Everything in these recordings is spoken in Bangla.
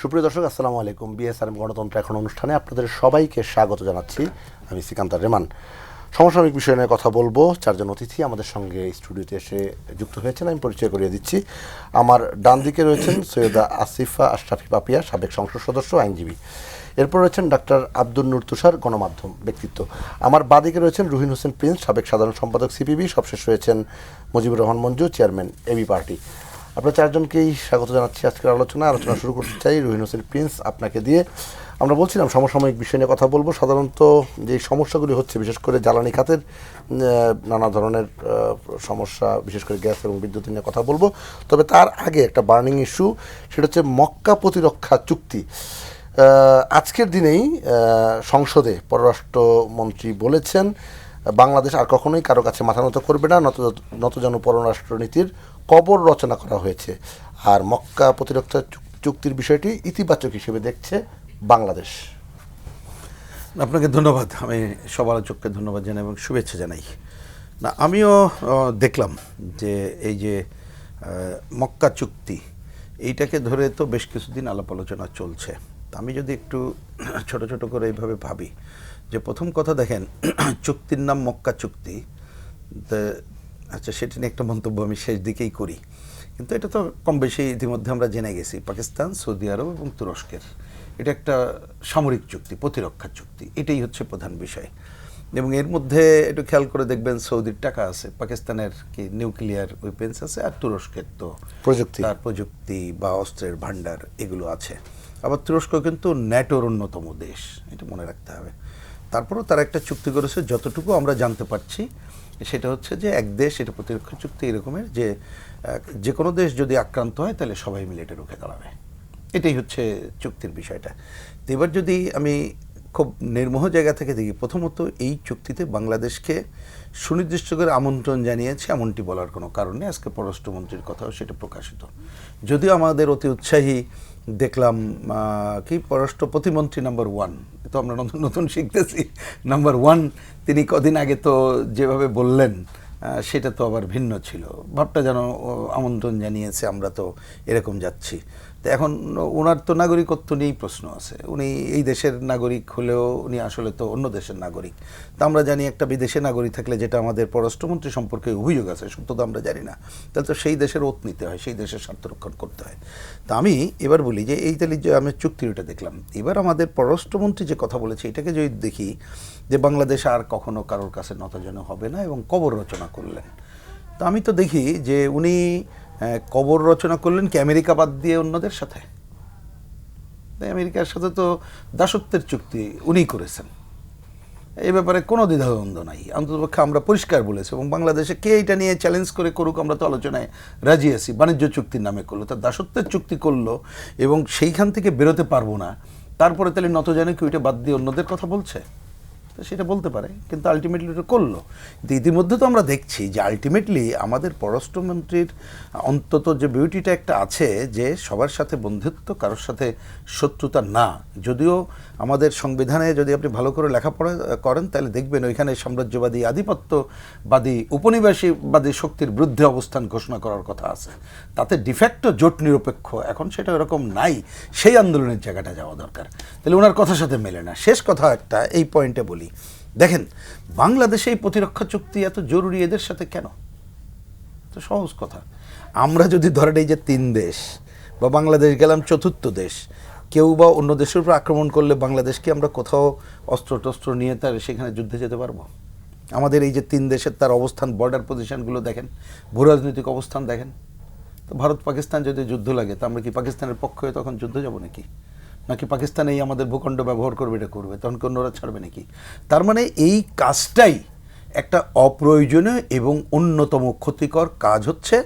সুপ্রিয় দর্শক, আসসালামু আলাইকুম। বিএসআরএম গণতন্ত্র এখন অনুষ্ঠানে আপনাদের সবাইকে স্বাগত জানাচ্ছি। আমি সিকান্দার রেমান। সমসাময়িক বিষয় নিয়ে কথা বলবো। চারজন অতিথি আমাদের সঙ্গে স্টুডিওতে এসে যুক্ত হয়েছেন, আমি পরিচয় করিয়ে দিচ্ছি। আমার ডান দিকে রয়েছেন সৈয়দা আসিফা আশরাফি পাপিয়া, সাবেক সংসদ সদস্য, আইনজীবী। এরপর রয়েছেন ডাক্তার আব্দুল নূর তুষার, গণমাধ্যম ব্যক্তিত্ব। আমার বাদিকে রয়েছেন রুহিন হোসেন প্রিন্স, সাবেক সাধারণ সম্পাদক সিপিবি। সবশেষ রয়েছেন মুজিবুর রহমান মঞ্জু, চেয়ারম্যান এবি পার্টি। আপনার চারজনকেই স্বাগত জানাচ্ছি আজকের আলোচনা শুরু করতে চাই রুহিন হোসেন প্রিন্স, আপনাকে দিয়ে। আমরা বলছিলাম সমসাময়িক বিষয় নিয়ে কথা বলবো। সাধারণত যে সমস্যাগুলি হচ্ছে, বিশেষ করে জ্বালানি খাতের নানা ধরনের সমস্যা, বিশেষ করে গ্যাস এবং বিদ্যুৎ নিয়ে কথা বলবো। তবে তার আগে একটা বার্নিং ইস্যু, সেটা হচ্ছে মক্কা প্রতিরক্ষা চুক্তি। আজকের দিনেই সংসদে পররাষ্ট্রমন্ত্রী বলেছেন বাংলাদেশ আর কখনোই কারো কাছে মাথা নত করবে না, নত যেন পররাষ্ট্রনীতির কবর রচনা করা হয়েছে। আর মক্কা প্রতিরক্ষা চুক্তির বিষয়টি ইতিবাচক হিসেবে দেখছে বাংলাদেশ। আপনাকে ধন্যবাদ। আমি সব আলোচককে ধন্যবাদ জানাই এবং শুভেচ্ছা জানাই। না, আমিও দেখলাম যে এই যে মক্কা চুক্তি, এইটাকে ধরে তো বেশ কিছুদিন আলাপ আলোচনা চলছে। আমি যদি একটু ছোট ছোট করে এইভাবে ভাবি যে প্রথম কথা দেখেন, চুক্তির নাম মক্কা চুক্তি। আচ্ছা, সেটা নিয়ে একটা মন্তব্য আমি শেষ দিকেই করি, কিন্তু এটা তো কম বেশি ইতিমধ্যে আমরা জেনে গেছি। পাকিস্তান, সৌদি আরব এবং তুরস্কের এটা একটা সামরিক চুক্তি, প্রতিরক্ষা চুক্তি, এটাই হচ্ছে প্রধান বিষয়। এবং এর মধ্যে একটু খেয়াল করে দেখবেন, সৌদির টাকা আছে, পাকিস্তানের কি নিউক্লিয়ার ওয়েপেন্স আছে, আর তুরস্কের তো প্রযুক্তি বা অস্ত্রের ভাণ্ডার এগুলো আছে। আবার তুরস্ক কিন্তু ন্যাটোর অন্যতম দেশ, এটা মনে রাখতে হবে। তারপরেও তারা একটা চুক্তি করেছে, যতটুকু আমরা জানতে পারছি সেটা হচ্ছে যে এক দেশ, এটা প্রতিরক্ষা চুক্তি এরকমের যে যে কোনো দেশ যদি আক্রান্ত হয় তাহলে সবাই মিলে এটা রুখে দাঁড়াবে। এটাই হচ্ছে চুক্তির বিষয়টা। তো এবার যদি আমি খুব নির্মোহ জায়গা থেকে দেখি, প্রথমত এই চুক্তিতে বাংলাদেশকে সুনির্দিষ্ট করে আমন্ত্রণ জানিয়েছে এমনটি বলার কোনো কারণ নেই। আজকে পররাষ্ট্রমন্ত্রীর কথাও সেটা প্রকাশিত। যদিও আমাদের অতি উৎসাহী দেখলাম কি পররাষ্ট্র প্রতিমন্ত্রী নাম্বার 1, তো আমরা নতুন নতুন শিখতেছি, নাম্বার 1 তিনি কদিন আগে তো যেভাবে বললেন সেটা তো আবার ভিন্ন ছিল। ভাবটা যেন আমন্ত্রণ জানিয়েছে, আমরা তো এরকম যাচ্ছি। তো এখন ওনার তো নাগরিকত্ব নিয়েই প্রশ্ন আছে। উনি এই দেশের নাগরিক হলেও উনি আসলে তো অন্য দেশের নাগরিক। তা আমরা জানি একটা বিদেশে নাগরিক থাকলে, যেটা আমাদের পররাষ্ট্রমন্ত্রী সম্পর্কে অভিযোগ আছে, সত্য তো আমরা জানি না, তাহলে তো সেই দেশের ওত নিতে হয়, সেই দেশের স্বার্থ রক্ষণ করতে হয়। তা আমি এবার বলি যে এই তাহলে যে আমি চুক্তির ওটা দেখলাম, এবার আমাদের পররাষ্ট্রমন্ত্রী যে কথা বলেছে এটাকে যদি দেখি, যে বাংলাদেশ আর কখনো কারোর কাছে নতজানু হবে না এবং কবর রচনা করলেন। তো আমি তো দেখি যে উনি কবর রচনা করলেন কি আমেরিকা বাদ দিয়ে অন্যদের সাথে। আমেরিকার সাথে তো দাসত্বের চুক্তি উনি করেছেন, এই ব্যাপারে কোনো দ্বিধাদ্বন্দ্ব নাই। অন্ততপক্ষে আমরা পরিষ্কার বলেছি, এবং বাংলাদেশে কে এটা নিয়ে চ্যালেঞ্জ করে করুক, আমরা তো আলোচনায় রাজি আছি। বাণিজ্য চুক্তির নামে করলো, তার দাসত্বের চুক্তি করলো এবং সেইখান থেকে বেরোতে পারবো না, তারপরে তাহলে নতজানু কি ওইটা বাদ দিয়ে অন্যদের কথা বলছে? তো সেটা বলতে পারে, কিন্তু আলটিমেটলি এটা করলো। কিন্তু ইতিমধ্যে তো আমরা দেখছি যে আলটিমেটলি আমাদের পররাষ্ট্রমন্ত্রীর অন্তত যে বিউটিটা একটা আছে, যে সবার সাথে বন্ধুত্ব, কারোর সাথে শত্রুতা না। যদিও আমাদের সংবিধানে যদি আপনি ভালো করে লেখাপড়া করেন তাহলে দেখবেন ওইখানে সাম্রাজ্যবাদী, আধিপত্যবাদী, উপনিবেশবাদী শক্তির বিরুদ্ধে অবস্থান ঘোষণা করার কথা আছে। তাতে ডিফ্যাক্টো জোট নিরপেক্ষ, এখন সেটা এরকম নাই। সেই আন্দোলনের জায়গাটা যাওয়া দরকার। তাহলে ওনার কথার সাথে মেলে না। শেষ কথা একটা এই পয়েন্টে বলি, দেখেন বাংলাদেশে এই প্রতিরক্ষা চুক্তি এত জরুরি এদের সাথে কেন? তো সহজ কথা, আমরা যদি ধরেন এই যে 3 দেশ বা বাংলাদেশ গেলাম 4র্থ দেশ, কেউ বা অন্য দেশের উপর আক্রমণ করলে বাংলাদেশকে আমরা কোথাও অস্ত্র টস্ত্র নিয়ে তার সেখানে যুদ্ধে যেতে পারবো? আমাদের এই যে 3 দেশের তার অবস্থান, বর্ডার পজিশনগুলো দেখেন, ভূরাজনৈতিক অবস্থান দেখেন। তো ভারত পাকিস্তান যদি যুদ্ধ লাগে, তো আমরা কি পাকিস্তানের পক্ষ হয়ে তখন যুদ্ধ যাব নাকি পাকিস্তান এই আমাদের ভূখণ্ড ব্যবহার করবে, এটা করবে, তখন কি অন্যরা ছাড়বে নাকি? তার মানে এই কাজটাই একটা অপ্রয়োজনীয় এবং অন্যতম ক্ষতিকর কাজ হচ্ছে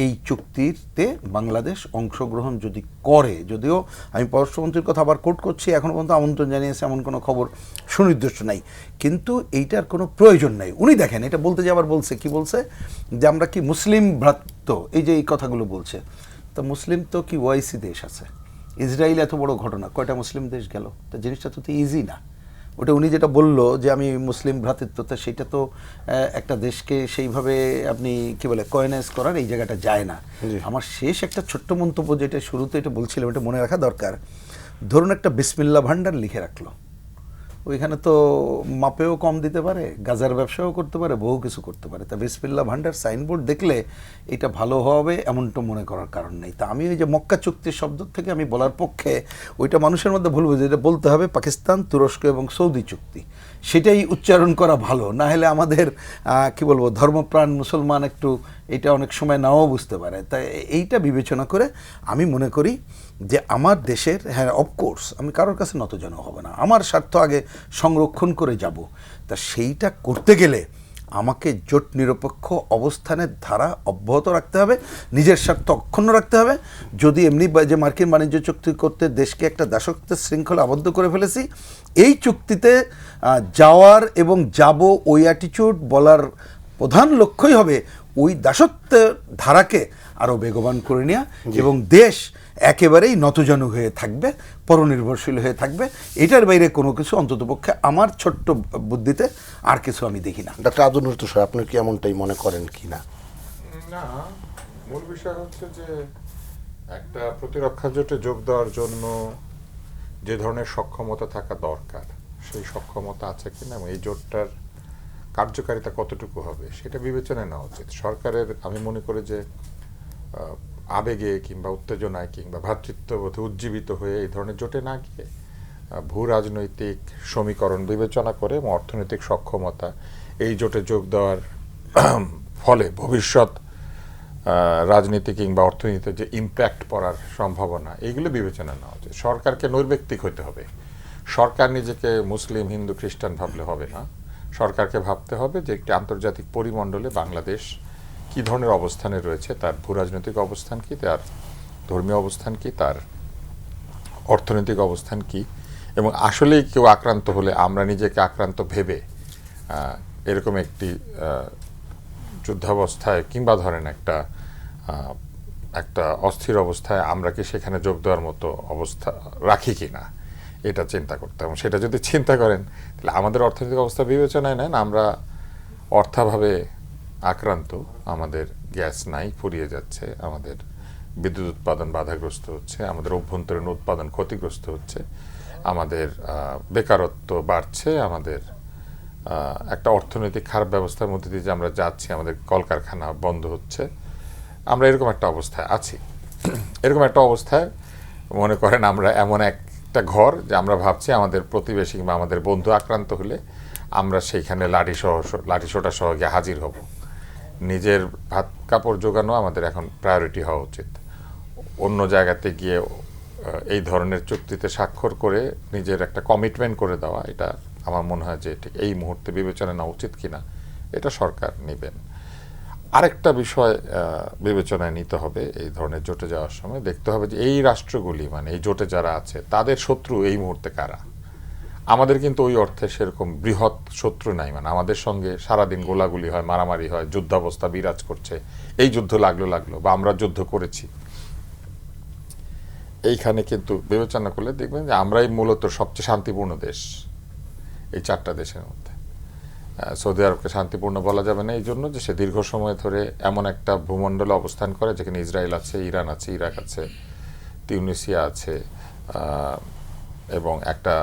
এই চুক্তিতে বাংলাদেশ অংশগ্রহণ যদি করে। যদিও আমি পররাষ্ট্রমন্ত্রীর কথা আবার কোট করছি, এখনও পর্যন্ত আমন্ত্রণ জানিয়েছে এমন কোনো খবর সুনির্দিষ্ট নাই, কিন্তু এইটার কোনো প্রয়োজন নাই। উনি দেখেন এটা বলতে যে আবার বলছে কি বলছে, যে আমরা কি মুসলিম ভ্রাতৃত্ব, এই যে এই কথাগুলো বলছে। তো মুসলিম তো কি ওআইসি দেশ আছে, ইসরায়েল এত বড় ঘটনা, কয়টা মুসলিম দেশ গেল? তো জিনিসটা তো ইজি না। ওটা উনি যেটা বললো যে আমি মুসলিম ভ্রাতৃত্বতা, সেটা তো একটা দেশকে সেইভাবে আপনি কি বলে কয়েনাইজ করার এই জায়গাটা যায় না। আমার শেষ একটা ছোট্ট মন্তব্য, যেটা শুরুতে এটা বলছিলাম, এটা মনে রাখা দরকার ধরুন একটা বিসমিল্লাহ ভান্ডার লিখে রাখলো, ওইখানে তো মাপেও কম দিতে পারে, গাজার ব্যবসাও করতে পারে, বহু কিছু করতে পারে। তা বিসমিল্লাহ ভান্ডার সাইনবোর্ড দেখলে এটা ভালো হবে এমনটা মনে করার কারণ নেই। তা আমি ওই যে মক্কা চুক্তির শব্দ থেকে আমি বলার পক্ষে, ওইটা মানুষের মধ্যে ভুল বুঝে, এটা বলতে হবে পাকিস্তান, তুরস্ক এবং সৌদি চুক্তি, সেটাই উচ্চারণ করা ভালো। না হলে আমাদের কি বলবো, ধর্মপ্রাণ মুসলমান একটু এটা অনেক সময় নাও বুঝতে পারে। তাই এইটা বিবেচনা করে আমি মনে করি যে আমার দেশের, হ্যাঁ অফকোর্স আমি কারোর কাছে নতজানু হব না, আমার স্বার্থ আগে সংরক্ষণ করে যাব। তা সেইটা করতে গেলে আমাকে জোট নিরপেক্ষ অবস্থানের ধারা অব্যাহত রাখতে হবে, নিজের স্বার্থ অক্ষুণ্ণ রাখতে হবে। যদি এমনি যে মার্কিন বাণিজ্য চুক্তি করতে দেশকে একটা দাসত্বের শৃঙ্খলা আবদ্ধ করে ফেলেছি, এই চুক্তিতে যাওয়ার এবং যাব ওই অ্যাটিটিউড বলার প্রধান লক্ষ্যই হবে ওই দাসত্বের ধারাকে আরও বেগবান করে নেওয়া, এবং দেশ একেবারেই নতজানু হয়ে থাকবে, পরনির্ভরশীল হয়ে থাকবে। এটার বাইরে কোনো কিছু অন্ততপক্ষে আমার ছোট্ট বুদ্ধিতে আর কিছু আমি দেখি না। ডক্টর আব্দুল নূর তুষার, আপনি কি এমনটাই মনে করেন কি না? না, মূল বিষয় হচ্ছে যে একটা প্রতিরক্ষা জোটে যোগ দেওয়ার জন্য যে ধরনের সক্ষমতা থাকা দরকার, সেই সক্ষমতা আছে কিনা এবং এই জোটটার কার্যকারিতা কতটুকু হবে সেটা বিবেচনায় নেওয়া উচিত সরকারের। আমি মনে করি যে আবেগে কিংবা উত্তেজনায় কিংবা ভ্রাতৃত্ববোধে উজ্জীবিত হয়ে এই ধরনের জোটে না গিয়ে ভূ রাজনৈতিক সমীকরণ বিবেচনা করে এবং অর্থনৈতিক সক্ষমতা, এই জোটে যোগ দেওয়ার ফলে ভবিষ্যৎ রাজনীতি কিংবা অর্থনীতিতে যে ইম্প্যাক্ট পড়ার সম্ভাবনা, এইগুলো বিবেচনা নেওয়া উচিত। সরকারকে নৈর্ব্যক্তিক হইতে হবে। সরকার নিজেকে মুসলিম, হিন্দু, খ্রিস্টান ভাবলে হবে না। সরকারকে ভাবতে হবে যে একটি আন্তর্জাতিক পরিমণ্ডলে বাংলাদেশ কী ধরনের অবস্থানে রয়েছে, তার ভূ রাজনৈতিক অবস্থান কী, তার ধর্মীয় অবস্থান কী, তার অর্থনৈতিক অবস্থান কী, এবং আসলেই কেউ আক্রান্ত হলে আমরা নিজেকে আক্রান্ত ভেবে এরকম একটি যুদ্ধাবস্থায় কিংবা ধরেন একটা অস্থির অবস্থায় আমরা কি সেখানে যোগ দেওয়ার মতো অবস্থা রাখি কি না, এটা চিন্তা করতে। এবং সেটা যদি চিন্তা করেন তাহলে আমাদের অর্থনৈতিক অবস্থা বিবেচনায় নেন, আমরা অর্থাভাবে আক্রান্ত, আমাদের গ্যাস নাই, ফুরিয়ে যাচ্ছে, আমাদের বিদ্যুৎ উৎপাদন বাধাগ্রস্ত হচ্ছে, আমাদের অভ্যন্তরীণ উৎপাদন ক্ষতিগ্রস্ত হচ্ছে, আমাদের বেকারত্ব বাড়ছে, আমাদের একটা অর্থনৈতিক খারাপ ব্যবস্থার মধ্যে দিয়ে যে আমরা যাচ্ছি, আমাদের কলকারখানা বন্ধ হচ্ছে, আমরা এরকম একটা অবস্থায় আছি। এরকম একটা অবস্থায় মনে করেন আমরা এমন একটা ঘর যে আমরা ভাবছি আমাদের প্রতিবেশী কিংবা আমাদের বন্ধু আক্রান্ত হলে আমরা সেইখানে লাঠিসোঁটা সহ গিয়ে হাজির হব। নিজের ভাত কাপড় জোগানো আমাদের এখন প্রায়োরিটি হওয়া উচিত। অন্য জায়গাতে গিয়ে এই ধরনের চুক্তিতে স্বাক্ষর করে নিজের একটা কমিটমেন্ট করে দেওয়া, এটা আমার মনে হয় যে ঠিক এই মুহূর্তে বিবেচনা নেওয়া উচিত কিনা এটা সরকার নেবেন। আরেকটা বিষয় বিবেচনায় নিতে হবে, এই ধরনের জোটে যাওয়ার সময় দেখতে হবে যে এই রাষ্ট্রগুলি, মানে এই জোটে যারা আছে তাদের শত্রু এই মুহূর্তে কারা। আমাদের কিন্তু ওই অর্থে সেরকম বৃহৎ শত্রু নাই, মানে আমাদের সঙ্গে সারাদিন গোলাগুলি হয়, মারামারি হয়, যুদ্ধাবস্থা বিরাজ করছে, এই যুদ্ধ লাগলো বা আমরা যুদ্ধ করেছি। এইখানে কিন্তু বিবেচনা করলে দেখবেন যে আমরাই মূলত সবচেয়ে শান্তিপূর্ণ দেশ এই চারটা দেশের মধ্যে। সৌদি আরবকে শান্তিপূর্ণ বলা যাবে না এই জন্য যে সে দীর্ঘ সময় ধরে এমন একটা ভূমণ্ডলে অবস্থান করে যেখানে ইসরায়েল আছে, ইরান আছে, ইরাক আছে, তিউনিসিয়া আছে, এবং একটা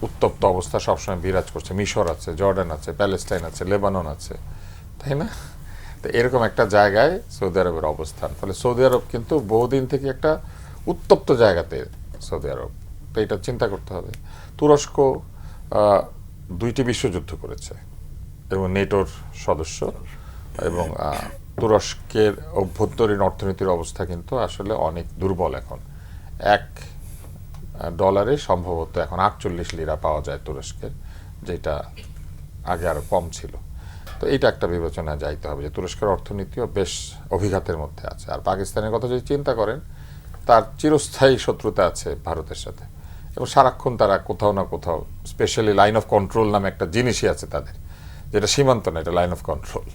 উত্তপ্ত অবস্থা সবসময় বিরাজ করছে, মিশর আছে, জর্ডান আছে, প্যালেস্টাইন আছে, লেবানন আছে, তাই না? তো এরকম একটা জায়গায় সৌদি আরবের অবস্থান, ফলে সৌদি আরব কিন্তু বহুদিন থেকে একটা উত্তপ্ত জায়গাতে সৌদি আরব, তো এটা চিন্তা করতে হবে। তুরস্ক 2টি বিশ্বযুদ্ধ করেছে এবং নেটোর সদস্য, এবং তুরস্কের অভ্যন্তরীণ অর্থনীতির অবস্থা কিন্তু আসলে অনেক দুর্বল। এখন $1 সম্ভবত এখন 48 লিরা পাওয়া যায় তুরস্কের, যেটা আগে আরো কম ছিল। তো এইটা একটা বিবেচনা যাইতে হবে যে তুরস্কের অর্থনীতিও বেশ অভিঘাতের মধ্যে আছে। আর পাকিস্তানের কথা যদি চিন্তা করেন, তার চিরস্থায়ী শত্রুতা আছে ভারতের সাথে, এবং সারাক্ষণ তারা কোথাও না কোথাও, স্পেশালি লাইন অফ কন্ট্রোল নামে একটা জিনিসই আছে তাদের, যেটা সীমান্ত না, এটা লাইন অফ কন্ট্রোল।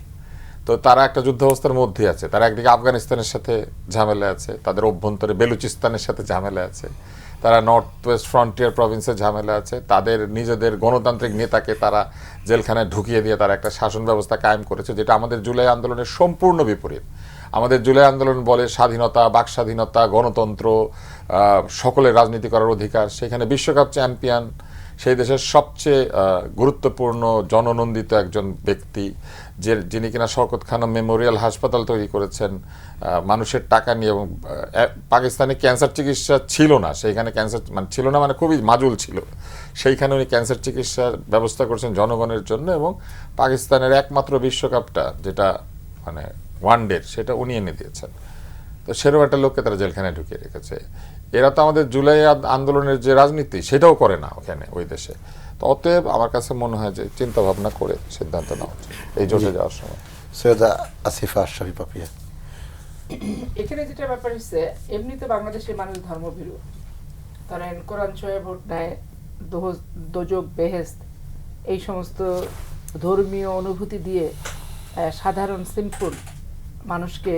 তো তারা একটা যুদ্ধাবস্থার মধ্যে আছে। তারা একদিকে আফগানিস্তানের সাথে ঝামেলা আছে, তাদের অভ্যন্তরে বেলুচিস্তানের সাথে ঝামেলা আছে, তারা নর্থ ওয়েস্ট ফ্রন্টিয়ার প্রভিন্সে ঝামেলা আছে, তাদের নিজেদের গণতান্ত্রিক নেতাকে তারা জেলখানায় ঢুকিয়ে দিয়ে তারা একটা শাসন ব্যবস্থা কায়েম করেছে, যেটা আমাদের জুলাই আন্দোলনের সম্পূর্ণ বিপরীত। আমাদের জুলাই আন্দোলন বলে স্বাধীনতা, বাক স্বাধীনতা, গণতন্ত্র, সকলের রাজনীতি করার অধিকার। সেখানে বিশ্বকাপ চ্যাম্পিয়ন, সেই দেশের সবচেয়ে গুরুত্বপূর্ণ জননন্দিত একজন ব্যক্তি, যিনি কিনা শওকত খানম মেমোরিয়াল হাসপাতাল তৈরি করেছেন মানুষের টাকা নিয়ে, এবং পাকিস্তানে ক্যান্সার চিকিৎসা ছিল না, সেইখানে ক্যান্সার মানে ছিল না, মানে খুবই মাজুল ছিল, সেইখানে উনি ক্যান্সার চিকিৎসার ব্যবস্থা করেছেন জনগণের জন্য, এবং পাকিস্তানের একমাত্র বিশ্বকাপটা যেটা মানে ওয়ানডে, সেটা উনি এনে দিয়েছেন। তো সেরকম একটা লোককে তারা জেলখানায় ঢুকিয়ে রেখেছে। এরা তো আমাদের জুলাই আন্দোলনের যে রাজনীতি সেটাও করে না ওখানে, ওই দেশে। তো অতএব আমার কাছে মনে হয় যে চিন্তা ভাবনা করে সিদ্ধান্ত নেওয়া উচিত এই জোটে যাওয়ার সময়। সৈয়দা আসিফা আশরাফি পাপিয়া, এখানে যেটা ব্যাপার হচ্ছে, এমনিতে বাংলাদেশের মানুষ ধর্মভীরু, ধরেন কোরআন শরীফে ভোট নেয়, দোজক বেহেশত এই সমস্ত ধর্মীয় অনুভূতি দিয়ে সাধারণ সিম্পল মানুষকে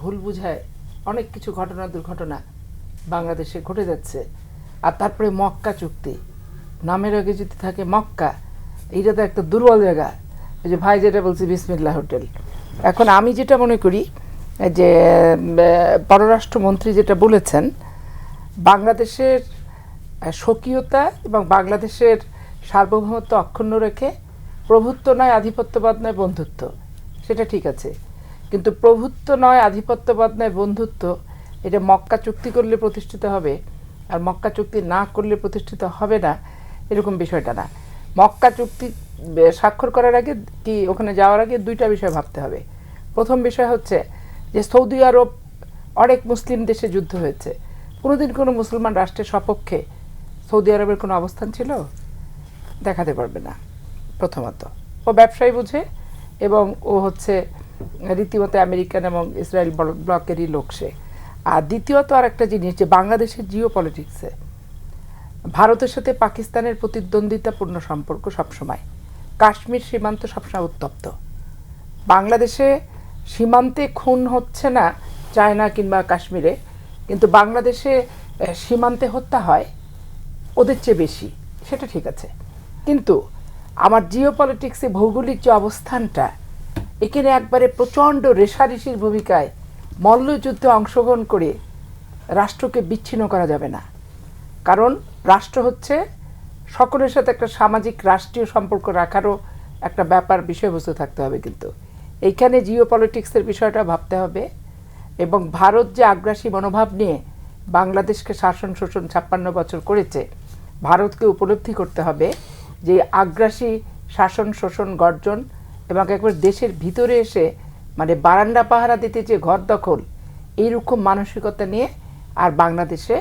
ভুল বুঝায় অনেক কিছু ঘটনা দুর্ঘটনা বাংলাদেশে ঘটে যাচ্ছে। আর তারপরে মক্কা চুক্তি, নামের আগে যদি থাকে মক্কা, এইটা তো একটা দুর্বল জায়গা। এই যে ভাই যেটা বলছি বিসমিল্লাহ হোটেল, এখন আমি যেটা মনে করি যে পররাষ্ট্রমন্ত্রী যেটা বলেছেন, বাংলাদেশের স্বকীয়তা এবং বাংলাদেশের সার্বভৌমত্ব অক্ষুণ্ণ রেখে প্রভুত্ব নয় আধিপত্যবাদ নয় বন্ধুত্ব, সেটা ঠিক আছে, কিন্তু প্রভুত্ব নয় আধিপত্যবাদ নয় বন্ধুত্ব এটা মক্কা চুক্তি করলে প্রতিষ্ঠিত হবে, আর মক্কা চুক্তি না করলে প্রতিষ্ঠিত হবে না, এরকম বিষয়টা না। মক্কা চুক্তি স্বাক্ষর করার আগে কি ওখানে যাওয়ার আগে দুইটা বিষয় ভাবতে হবে। প্রথম বিষয় হচ্ছে যে সৌদি আরব অনেক মুসলিম দেশে যুদ্ধ হয়েছে, কোনোদিন কোনো মুসলমান রাষ্ট্রের সপক্ষে সৌদি আরবের কোনো অবস্থান ছিল? দেখাতে পারবে না। প্রথমত ও ব্যবসায়ী বুঝে, এবং ও হচ্ছে রীতিমতো আমেরিকান এবং ইসরায়েল ব্লকেরই লোক সে। আর দ্বিতীয়ত আর একটা জিনিস, যে বাংলাদেশের জিও পলিটিক্সে ভারতের সাথে পাকিস্তানের প্রতিদ্বন্দ্বিতাপূর্ণ সম্পর্ক সবসময়, কাশ্মীর সীমান্ত সবসময় উত্তপ্ত। বাংলাদেশে সীমান্তে খুন হচ্ছে না চায়না কিংবা কাশ্মীরে, কিন্তু বাংলাদেশে সীমান্তে হত্যা হয় ওদের চেয়ে বেশি, সেটা ঠিক আছে। কিন্তু আমার জিও পলিটিক্সে ভৌগোলিক যে অবস্থানটা, এখানে একবারে প্রচণ্ড রেশারেশির ভূমিকায় মল্লযুদ্ধে অংশগ্রহণ করে রাষ্ট্রকে বিচ্ছিন্ন করা যাবে না। কারণ রাষ্ট্র হচ্ছে সকলের সাথে একটা সামাজিক রাষ্ট্রীয় সম্পর্ক রাখারও একটা ব্যাপার, বিষয়বস্তু থাকতে হবে। কিন্তু এইখানে জিও পলিটিক্সের বিষয়টা ভাবতে হবে, এবং ভারত যে আগ্রাসী মনোভাব নিয়ে বাংলাদেশকে শাসন শোষণ 56 বছর করেছে, ভারতকে উপলব্ধি করতে হবে যে আগ্রাসী শাসন শোষণ গর্জন এবং একবার দেশের ভিতরে এসে মানে বারান্দা পাহারা দিতে যে ঘর দখল, এইরকম মানসিকতা নিয়ে আর বাংলাদেশে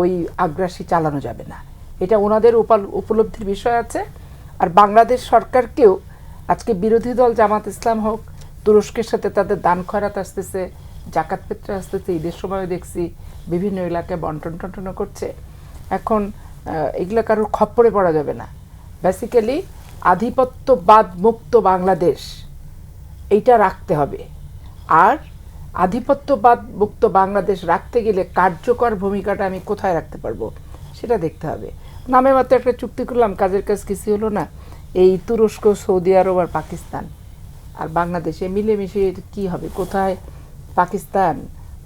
ওই আগ্রাসী চালানো যাবে না। এটা ওনাদের উপলব্ধির বিষয় আছে। আর বাংলাদেশ সরকারকেও আজকে বিরোধী দল জামাত ইসলাম হোক, তুরস্কের সাথে তাদের দান খয়রাত আসতেছে, জাকাত পেত্রা আসতেছে, ঈদের সময়ও দেখছি বিভিন্ন এলাকায় বন্টন টন্টন করছে। এখন এগুলো কারোর খপ্পরে পড়া যাবে না। বেসিক্যালি আধিপত্যবাদ মুক্ত বাংলাদেশ এইটা রাখতে হবে। আর আধিপত্যবাদ মুক্ত বাংলাদেশ রাখতে গেলে কার্যকর ভূমিকাটা আমি কোথায় রাখতে পারবো সেটা দেখতে হবে। নামে মাত্র একটা চুক্তি করলাম, কাজের কাজ কিছু হলো না। এই তুরস্ক, সৌদি আরব আর পাকিস্তান আর বাংলাদেশে মিলেমিশে কি হবে? কোথায় পাকিস্তান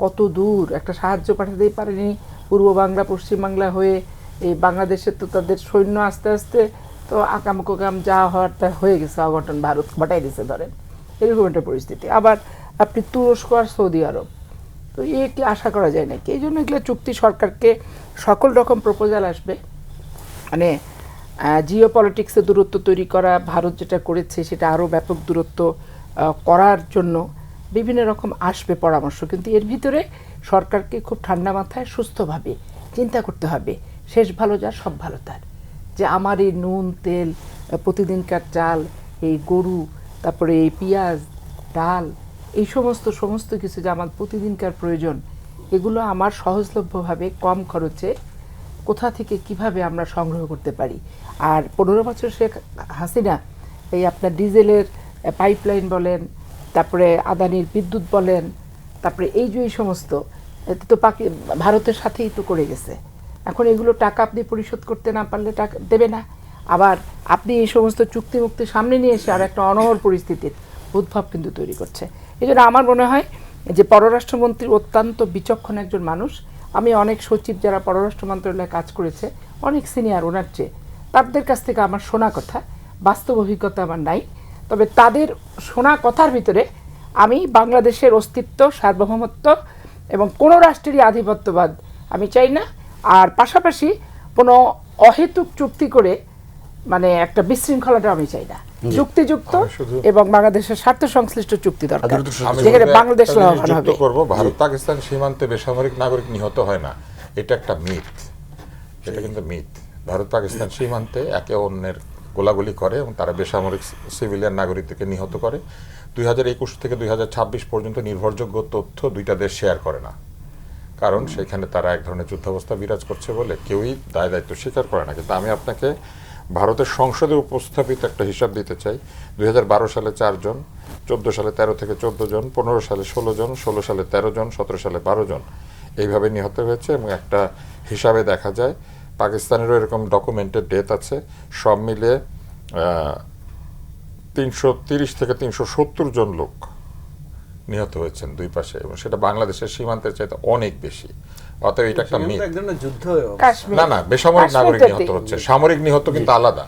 কত দূর একটা সাহায্য পাঠাতেই পারেনি, পূর্ব বাংলা পশ্চিম বাংলা হয়ে এই বাংলাদেশে তো তাদের সৈন্য আস্তে আস্তে তো আকাম কোকাম যা হওয়ার তা হয়ে গেছে, অঘটন ভারত ঘটাই দিছে ধরেন, এরকম একটা পরিস্থিতি। আবার আপনি তুরস্ক আর সৌদি আরব, তো কি আশা করা যায় নাকি? এই জন্য এগুলো চুক্তি সরকারকে সকল রকম প্রপোজাল আসবে, মানে জিও পলিটিক্সে দূরত্ব তৈরি করা, ভারত যেটা করেছে সেটা আরও ব্যাপক দূরত্ব করার জন্য বিভিন্ন রকম আসবে পরামর্শ। কিন্তু এর ভিতরে সরকারকে খুব ঠান্ডা মাথায় সুস্থভাবে চিন্তা করতে হবে, শেষ ভালো যার সব ভালো তার। যে আমার এই নুন তেল প্রতিদিনকার চাল, এই গরু, তারপরে এই পেঁয়াজ ডাল, এই সমস্ত কিছু যে আমার প্রতিদিনকার প্রয়োজন, এগুলো আমার সহজলভ্যভাবে কম খরচে কোথা থেকে কিভাবে আমরা সংগ্রহ করতে পারি। আর 15 বছর শেখ হাসিনা এই আপনার ডিজেলের পাইপলাইন বলেন, তারপরে আদানির বিদ্যুৎ বলেন, তারপরে এই যে এই সমস্ত তো ভারতের সাথেই তো করে গেছে। এখন এগুলো টাকা আপনি পরিশোধ করতে না পারলে টাকা দেবে না। আবার আপনি এই সমস্ত চুক্তি মুক্তি সামনে নিয়ে এসে আর একটা অনড় পরিস্থিতির উদ্ভব কিন্তু তৈরি করছে। এই জন্য আমার মনে হয় যে পররাষ্ট্রমন্ত্রী অত্যন্ত বিচক্ষণ একজন মানুষ। আমি অনেক সচিব যারা পররাষ্ট্র মন্ত্রণালয়ে কাজ করেছে, অনেক সিনিয়র ওনার চেয়ে, তাদের কাছ থেকে আমার শোনা কথা, বাস্তব অভিজ্ঞতা আমার নাই, তবে তাদের শোনা কথার ভিতরে আমি বাংলাদেশের অস্তিত্ব, সার্বভৌমত্ব এবং কোনো রাষ্ট্রেরই আধিপত্যবাদ আমি চাই না। আর পাশাপাশি কোনো অহেতুক চুক্তি করে মানে একটা বিশৃঙ্খলাটা আমি চাই না। যুক্তিযুক্ত এবং বাংলাদেশের স্বার্থ সংশ্লিষ্ট চুক্তি দরকার, আমি যেখানে বলবো বাংলাদেশ একটা জিনিস লাভবান যুক্ত হবে। করব, ভারত পাকিস্তান সীমান্তে বেসামরিক নাগরিক নিহত হয় না, এটা একটা মিথ। এটা কিন্তু মিথ। ভারত পাকিস্তান সীমান্তে একে অন্যের গোলাগুলি করে এবং তারা বেসামরিক সিভিলিয়ান নাগরিকদেরকে নিহত করে। 2021 থেকে 2026 পর্যন্ত নির্ভরযোগ্য তথ্য দুইটা দেশ শেয়ার করে না, কারণ সেখানে তারা এক ধরনের যুদ্ধাবস্থা বিরাজ করছে বলে কেউই দায় দায়িত্ব স্বীকার করে না। কিন্তু আমি আপনাকে ভারতের সংসদে উপস্থাপিত একটা হিসাব দিতে চাই। 2012 সালে 4 জন, 14 সালে 13 থেকে 14 জন, 15 সালে 16 জন, 16 সালে 13 জন, 17 সালে 12 জন এইভাবে নিহত হয়েছে। এবং একটা হিসাবে দেখা যায় পাকিস্তানেরও এরকম ডকুমেন্টেড ডেথ আছে, সব মিলে 330 থেকে 370 জন লোক নিহত হয়েছেন দুই পাশে, এবং সেটা বাংলাদেশের সীমান্তের চাইতে অনেক বেশি। অতএব এটা একটা মিথ। কাশ্মীর, না, বেসামরিক নাগরিক কাশ্মীরটাতে। নিহত হচ্ছে, সামরিক নিহত কিন্তু আলাদা।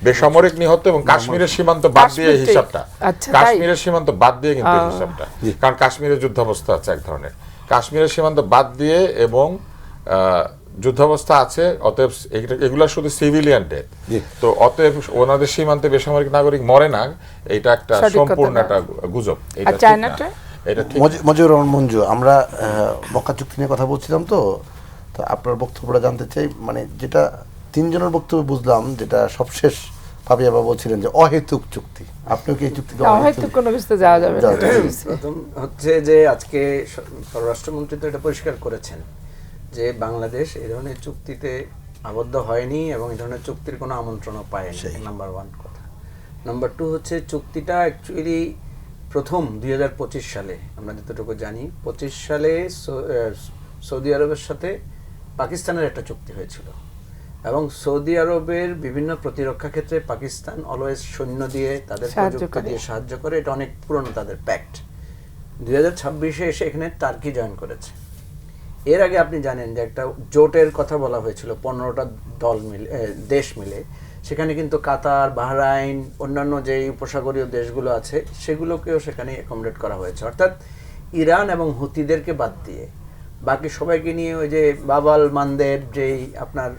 বেসামরিক নিহত এবং কাশ্মীরের সীমান্ত বাদ দিয়ে এই হিসাবটা, আচ্ছা, তাই? কাশ্মীরের সীমান্ত বাদ দিয়ে কিন্তু এই হিসাবটা, কারণ কাশ্মীরের যুদ্ধাবস্থা আছে এক ধরনের, কাশ্মীরের সীমান্ত বাদ দিয়ে এবং যুদ্ধাবস্থা আছে। অতএব এগুলা শুধু সিভিলিয়ান ডেথ। তো অতএব ওনাদের সীমান্তে বেসামরিক নাগরিক মরে না, এটা একটা সঠিক কথা সম্পূর্ণ না। একটা গুজব। আর এটা ঠিক না। চায়নাটা? এটা ঠিক। মজিবুর রহমান মঞ্জু, আমরা মক্কা চুক্তি নিয়ে কথা বলছিলাম, তো আপনার বক্তব্যটা জানতে চাই। মানে যেটা তিনজনের বক্তব্য বুঝলাম, যেটা সবশেষ পাপিয়া বাবা বলছিলেন যে অহেতুক চুক্তি, আপনিও কি এই চুক্তিতে হয়তো কোনো কিছুতে যাওয়া যাবে না। প্রথম হচ্ছে যে আজকে পররাষ্ট্রমন্ত্রী তো এটা পরিষ্কার করেছেন যে বাংলাদেশ এই ধরনের চুক্তিতে আবদ্ধ হয়নি এবং এই ধরনের চুক্তির কোনো আমন্ত্রণও পায়নি, নাম্বার 1 কথা। নাম্বার 2 হচ্ছে চুক্তিটা অ্যাকচুয়ালি প্রথম 2025 সালে, আমরা যতটুকু জানি 25 সালে সৌদি আরবের সাথে পাকিস্তানের একটা চুক্তি হয়েছিল, এবং সৌদি আরবের বিভিন্ন প্রতিরক্ষা ক্ষেত্রে পাকিস্তান অলওয়েজ সৈন্য দিয়ে, তাদের প্রযুক্তি দিয়ে সাহায্য করে। এটা অনেক পুরনো তাদের প্যাক্ট। 2026-এ এসে এখানে টার্কি জয়েন করেছে। এর আগে আপনি জানেন যে একটা জোটের কথা বলা হয়েছিল 15টা দল মিলে, দেশ মিলে। সেখানে কিন্তু কাতার, বাহরাইন, অন্যান্য যে উপসাগরীয় দেশগুলো আছে সেগুলোকেও সেখানে অ্যাকোমোডেট করা হয়েছে। অর্থাৎ ইরান এবং হুতিদেরকে বাদ দিয়ে বাকি সবাইকে নিয়ে ওই যে বাবাল মানদেব যেই আপনার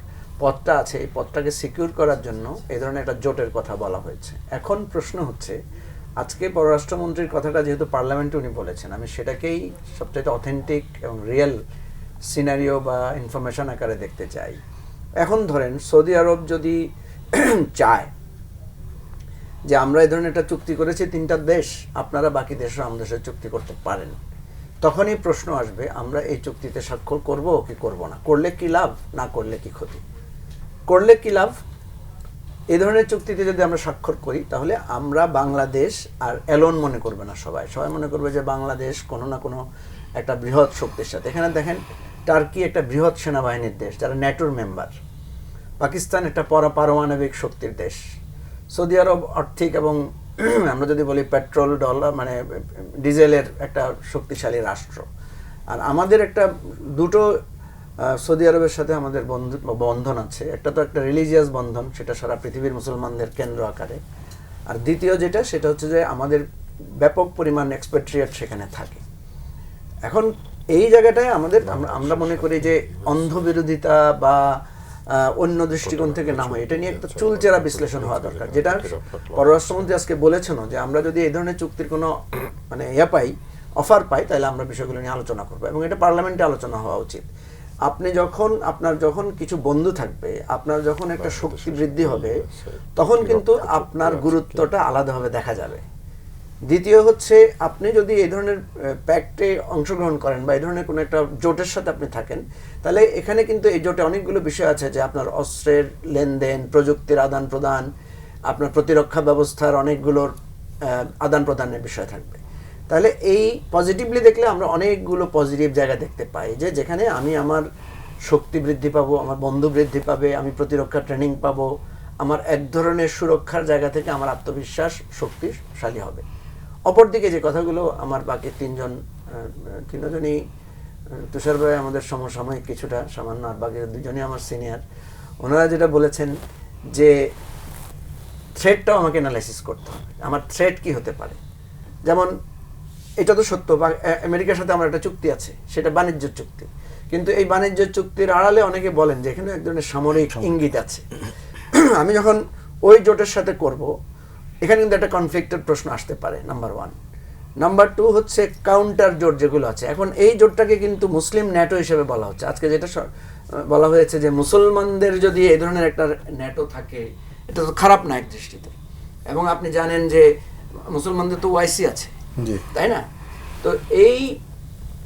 পথটা আছে, এই পথটাকে সিকিউর করার জন্য এই ধরনের একটা জোটের কথা বলা হয়েছে। এখন প্রশ্ন হচ্ছে, আজকে পররাষ্ট্রমন্ত্রীর কথাটা যেহেতু পার্লামেন্টে উনি বলেছেন, আমি সেটাকেই সবচেয়ে অথেন্টিক এবং রিয়েল সিনারিও বা ইনফরমেশন আকারে দেখতে চাই। এখন ধরেন সৌদি আরব যদি চায় যে আমরা এই ধরনের একটা চুক্তি করেছি 3টা দেশ, আপনারা বাকি দেশও আমাদের সাথে চুক্তি করতে পারেন, তখনই প্রশ্ন আসবে আমরা এই চুক্তিতে স্বাক্ষর করব কি করব না, করলে কি লাভ, না করলে কি ক্ষতি। করলে কি লাভ, এই ধরনের চুক্তিতে যদি আমরা স্বাক্ষর করি তাহলে আমরা বাংলাদেশ আর এলোন মনে করবে না, সবাই মনে করবে যে বাংলাদেশ কোনো না কোনো একটা বৃহৎ শক্তির সাথে। এখানে দেখেন টার্কি একটা বৃহৎ সেনাবাহিনীর দেশ যারা ন্যাটোর মেম্বার, পাকিস্তান একটা পারমাণবিক শক্তির দেশ, সৌদি আরব আর্থিক এবং আমরা যদি বলি পেট্রোল, ডলার মানে ডিজেলের একটা শক্তিশালী রাষ্ট্র। আর আমাদের একটা দুটো সৌদি আরবের সাথে আমাদের বন্ধন আছে। একটা তো একটা রিলিজিয়াস বন্ধন, সেটা সারা পৃথিবীর মুসলমানদের কেন্দ্র আকারে। আর দ্বিতীয় যেটা, সেটা হচ্ছে যে আমাদের ব্যাপক পরিমাণ এক্সপেট্রিয়েট সেখানে থাকে। এখন এই জায়গাটায় আমাদের আমরা মনে করি যে অন্ধ বিরোধিতা বা অন্য দৃষ্টিকোণ থেকে না হয়, এটা নিয়ে একটা চুলচেরা বিশ্লেষণ হওয়া দরকার। যেটা পররাষ্ট্রমন্ত্রী আজকে বলেছেন যে আমরা যদি এই ধরনের চুক্তির কোনো মানে পাই, অফার পাই, তাহলে আমরা বিষয়গুলো নিয়ে আলোচনা করবো এবং এটা পার্লামেন্টে আলোচনা হওয়া উচিত। আপনি যখন আপনার যখন কিছু বন্ধু থাকবে, আপনার যখন একটা শক্তি বৃদ্ধি হবে, তখন কিন্তু আপনার গুরুত্বটা আলাদাভাবে দেখা যাবে। দ্বিতীয় হচ্ছে, আপনি যদি এই ধরনের প্যাক্টে অংশগ্রহণ করেন বা এই ধরনের কোনো একটা জোটের সাথে আপনি থাকেন, তাহলে এখানে কিন্তু এই জোটে অনেকগুলো বিষয় আছে, যে আপনার অস্ত্রের লেনদেন, প্রযুক্তির আদান প্রদান, আপনার প্রতিরক্ষা ব্যবস্থার অনেকগুলোর আদান প্রদানের বিষয় থাকবে। তাহলে এই পজিটিভলি দেখলে আমরা অনেকগুলো পজিটিভ জায়গা দেখতে পাই, যে যেখানে আমি আমার শক্তি বৃদ্ধি পাবো, আমার বন্ধু বৃদ্ধি পাবে, আমি প্রতিরক্ষা ট্রেনিং পাবো, আমার এক ধরনের সুরক্ষার জায়গা থেকে আমার আত্মবিশ্বাস শক্তিশালী হবে। অপরদিকে যে কথাগুলো আমার বাকি তিনজনই তুষার ভাই আমাদের সমসাময়িক কিছুটা সামান্য, আর বাকি দুজনই আমার সিনিয়র, ওনারা যেটা বলেছেন যে থ্রেটটাও আমাকে অ্যানালাইসিস করতে হবে, আমার থ্রেট কি হতে পারে। যেমন এটা তো সত্য, আমেরিকার সাথে আমার একটা চুক্তি আছে, সেটা বাণিজ্য চুক্তি, কিন্তু এই বাণিজ্য চুক্তির আড়ালে অনেকে বলেন যে এখানে এক ধরনের সামরিক ইঙ্গিত আছে। আমি যখন ওই জোটের সাথে করব, এখানে কিন্তু একটা কনফ্লিক্টের প্রশ্ন আসতে পারে, নাম্বার 1। নাম্বার 2 হচ্ছে কাউন্টার জোট যেগুলো আছে। এখন এই জোটটাকে কিন্তু মুসলিম ন্যাটো হিসেবে বলা হচ্ছে। আজকে যেটা বলা হয়েছে যে মুসলমানদের যদি এই ধরনের একটা ন্যাটো থাকে, এটা তো খারাপ না এক দৃষ্টিতে। এবং আপনি জানেন যে মুসলমানদের তো ওআইসি আছে, তাই না? তো এই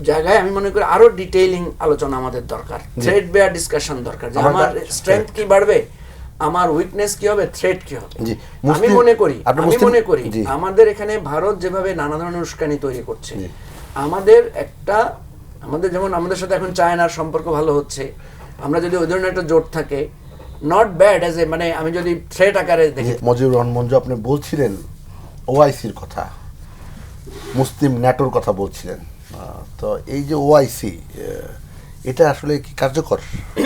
জায়গায় আমি মনে করি আরো ডিটেইলিং আলোচনা আমাদের দরকার, থ্রেড বেয়ার ডিসকাশন দরকার, যে আমার স্ট্রেংথ কি বাড়বে, আমার উইকনেস কি হবে, থ্রেট কি হবে। আমি মনে করি আমাদের এখানে ভারত যেভাবে নানা ধরনের উস্কানি তৈরি করছে, আমাদের যেমন আমাদের সাথে এখন চায়নার সম্পর্ক ভালো হচ্ছে, আমরা যদি ওই ধরনের একটা জোট থাকে, নট ব্যাড এজ এ, মানে আমি যদি থ্রেট আকারে দেখি। মজিবুর রহমান মঞ্জু, আপনি বলছিলেন ওআইসির কথা, মুসলিম ন্যাটোর কথা বলছিলেন, তো এই যে ওআইসি, এটা আসলে কি কার্যকর?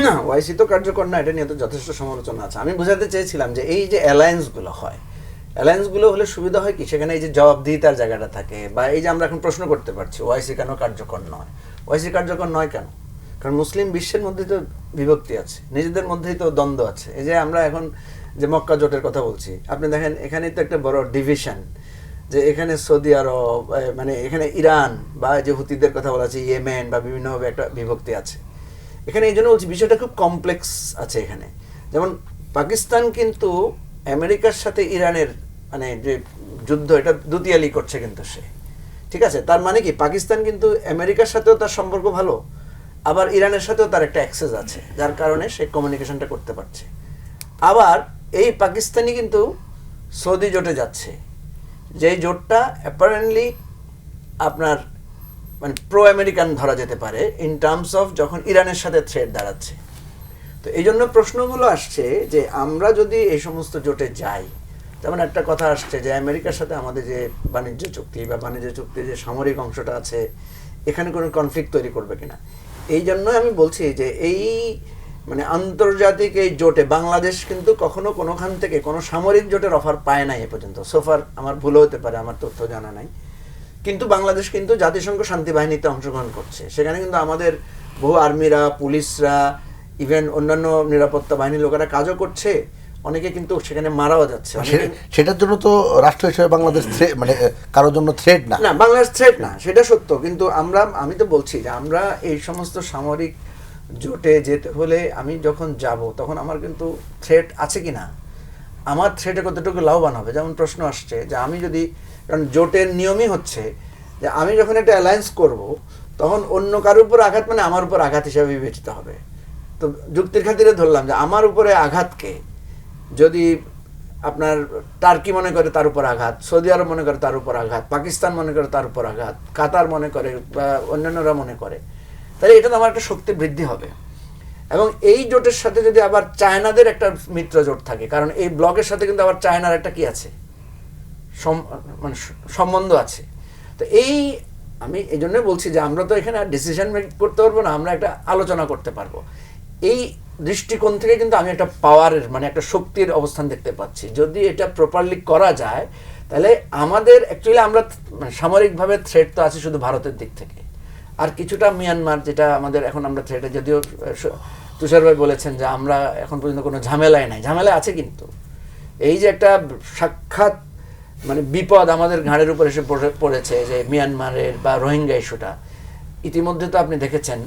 না, ওআইসি তো কার্যকর না, এটা নিয়ে তো যথেষ্ট সমালোচনা আছে। আমি বোঝাতে চেয়েছিলাম যে এই যে অ্যালায়েন্সগুলো হয়, অ্যালায়েন্সগুলো হলে সুবিধা হয় কি, সেখানে এই যে জবাবদিহিতার জায়গাটা থাকে, বা এই যে আমরা এখন প্রশ্ন করতে পারছি ওআইসি কেন কার্যকর নয়। ওআইসি কার্যকর নয় কেন? কারণ মুসলিম বিশ্বের মধ্যে তো বিভক্তি আছে, নিজেদের মধ্যেই তো দ্বন্দ্ব আছে। এই যে আমরা এখন যে মক্কা জোটের কথা বলছি, আপনি দেখেন এখানে তো একটা বড় ডিভিশন, যে এখানে সৌদি আরব, মানে এখানে ইরান বা যে হুতিদের কথা বলা আছে, ইয়েমেন বা বিভিন্নভাবে একটা বিভক্তি আছে এখানে। এই জন্য বলছি বিষয়টা খুব কমপ্লেক্স আছে এখানে। যেমন পাকিস্তান কিন্তু আমেরিকার সাথে ইরানের মানে যে যুদ্ধ, এটা দুতিয়ালি করছে কিন্তু সে, ঠিক আছে? তার মানে কি, পাকিস্তান কিন্তু আমেরিকার সাথেও তার সম্পর্ক ভালো, আবার ইরানের সাথেও তার একটা অ্যাক্সেস আছে, যার কারণে সে কমিউনিকেশনটা করতে পারছে। আবার এই পাকিস্তানি কিন্তু সৌদি জোটে যাচ্ছে, যেই জোটটা অ্যাপারেন্টলি আপনার মানে প্রো আমেরিকান ধরা যেতে পারে ইন টার্মস অফ যখন ইরানের সাথে থ্রেট দাঁড়াচ্ছে। তো এই জন্য প্রশ্নগুলো আসছে যে আমরা যদি এই সমস্ত জোটে যাই, যেমন একটা কথা আসছে যে আমেরিকার সাথে আমাদের যে বাণিজ্য চুক্তি বা বাণিজ্য চুক্তির যে সামরিক অংশটা আছে, এখানে কোনো কনফ্লিক্ট তৈরি করবে কিনা। এই জন্য আমি বলছি যে এই মানে আন্তর্জাতিক এই জোটে বাংলাদেশ কিন্তু কখনো কোনোখান থেকে কোনো সামরিক জোটের অফার পায় নাই এ পর্যন্ত। সোফার, আমার ভুলও হতে পারে, আমার তথ্য জানা নাই, কিন্তু বাংলাদেশ কিন্তু জাতিসংঘ শান্তি বাহিনীতে অংশগ্রহণ করছে। সেখানে কিন্তু আমাদের বহু আর্মিরা, পুলিশরা, ইভেন অন্যান্য নিরাপত্তা বাহিনীর লোকেরা কাজও করছে, অনেকে কিন্তু সেখানে মারাও যাচ্ছে। সেটার জন্য তো রাষ্ট্র হিসেবে বাংলাদেশ মানে কারোর জন্য থ্রেট না, না বাংলাদেশ থ্রেট না, সেটা সত্য। কিন্তু আমি তো বলছি যে আমরা এই সমস্ত সামরিক জোটে যেতে হলে আমি যখন যাব তখন আমার কিন্তু থ্রেট আছে কি না, আমার থ্রেটে কতটুকু লাভবান হবে। যেমন প্রশ্ন আসছে যে আমি যদি, কারণ জোটের নিয়মই হচ্ছে যে আমি যখন একটা অ্যালায়েন্স করব তখন অন্য কারোর উপর আঘাত মানে আমার উপর আঘাত হিসাবে বিবেচিত হবে। তো যুক্তির খাতিরে ধরলাম যে আমার উপরে আঘাতকে যদি আপনার টার্কি মনে করে তার উপর আঘাত, সৌদি আরব মনে করে তার উপর আঘাত, পাকিস্তান মনে করে তার উপর আঘাত, কাতার মনে করে বা অন্যান্যরা মনে করে, তাহলে এটা তো আমার একটা শক্তি বৃদ্ধি হবে। এবং এই জোটের সাথে যদি আবার চায়নাদের একটা মিত্র জোট থাকে, কারণ এই ব্লকের সাথে কিন্তু আবার চায়নার একটা কি আছে, মানে সম্বন্ধ আছে। তো আমি এই জন্য বলছি যে আমরা তো এখানে আর ডিসিশন মেক করতে পারবো না, আমরা একটা আলোচনা করতে পারবো। এই দৃষ্টিকোণ থেকে কিন্তু আমি একটা পাওয়ারের মানে একটা শক্তির অবস্থান দেখতে পাচ্ছি। যদি এটা প্রপারলি করা যায় তাহলে আমাদের অ্যাকচুয়ালি আমরা সামরিকভাবে থ্রেট তো আছে শুধু ভারতের দিক থেকে, আর কিছুটা মিয়ানমার, যেটা আমাদের এখন আমরা থ্রেটে, যদিও তুষার ভাই বলেছেন যে আমরা এখন পর্যন্ত কোনো ঝামেলায় নাই, ঝামেলা আছে, কিন্তু এই যে একটা সাক্ষাৎ মানে বিপদ আমাদের ঘাড়ের উপর এসে পড়েছে যে মিয়ানমারের বা রোহিঙ্গা ইস্যুটা, ইতিমধ্যে তো আপনি দেখেছেন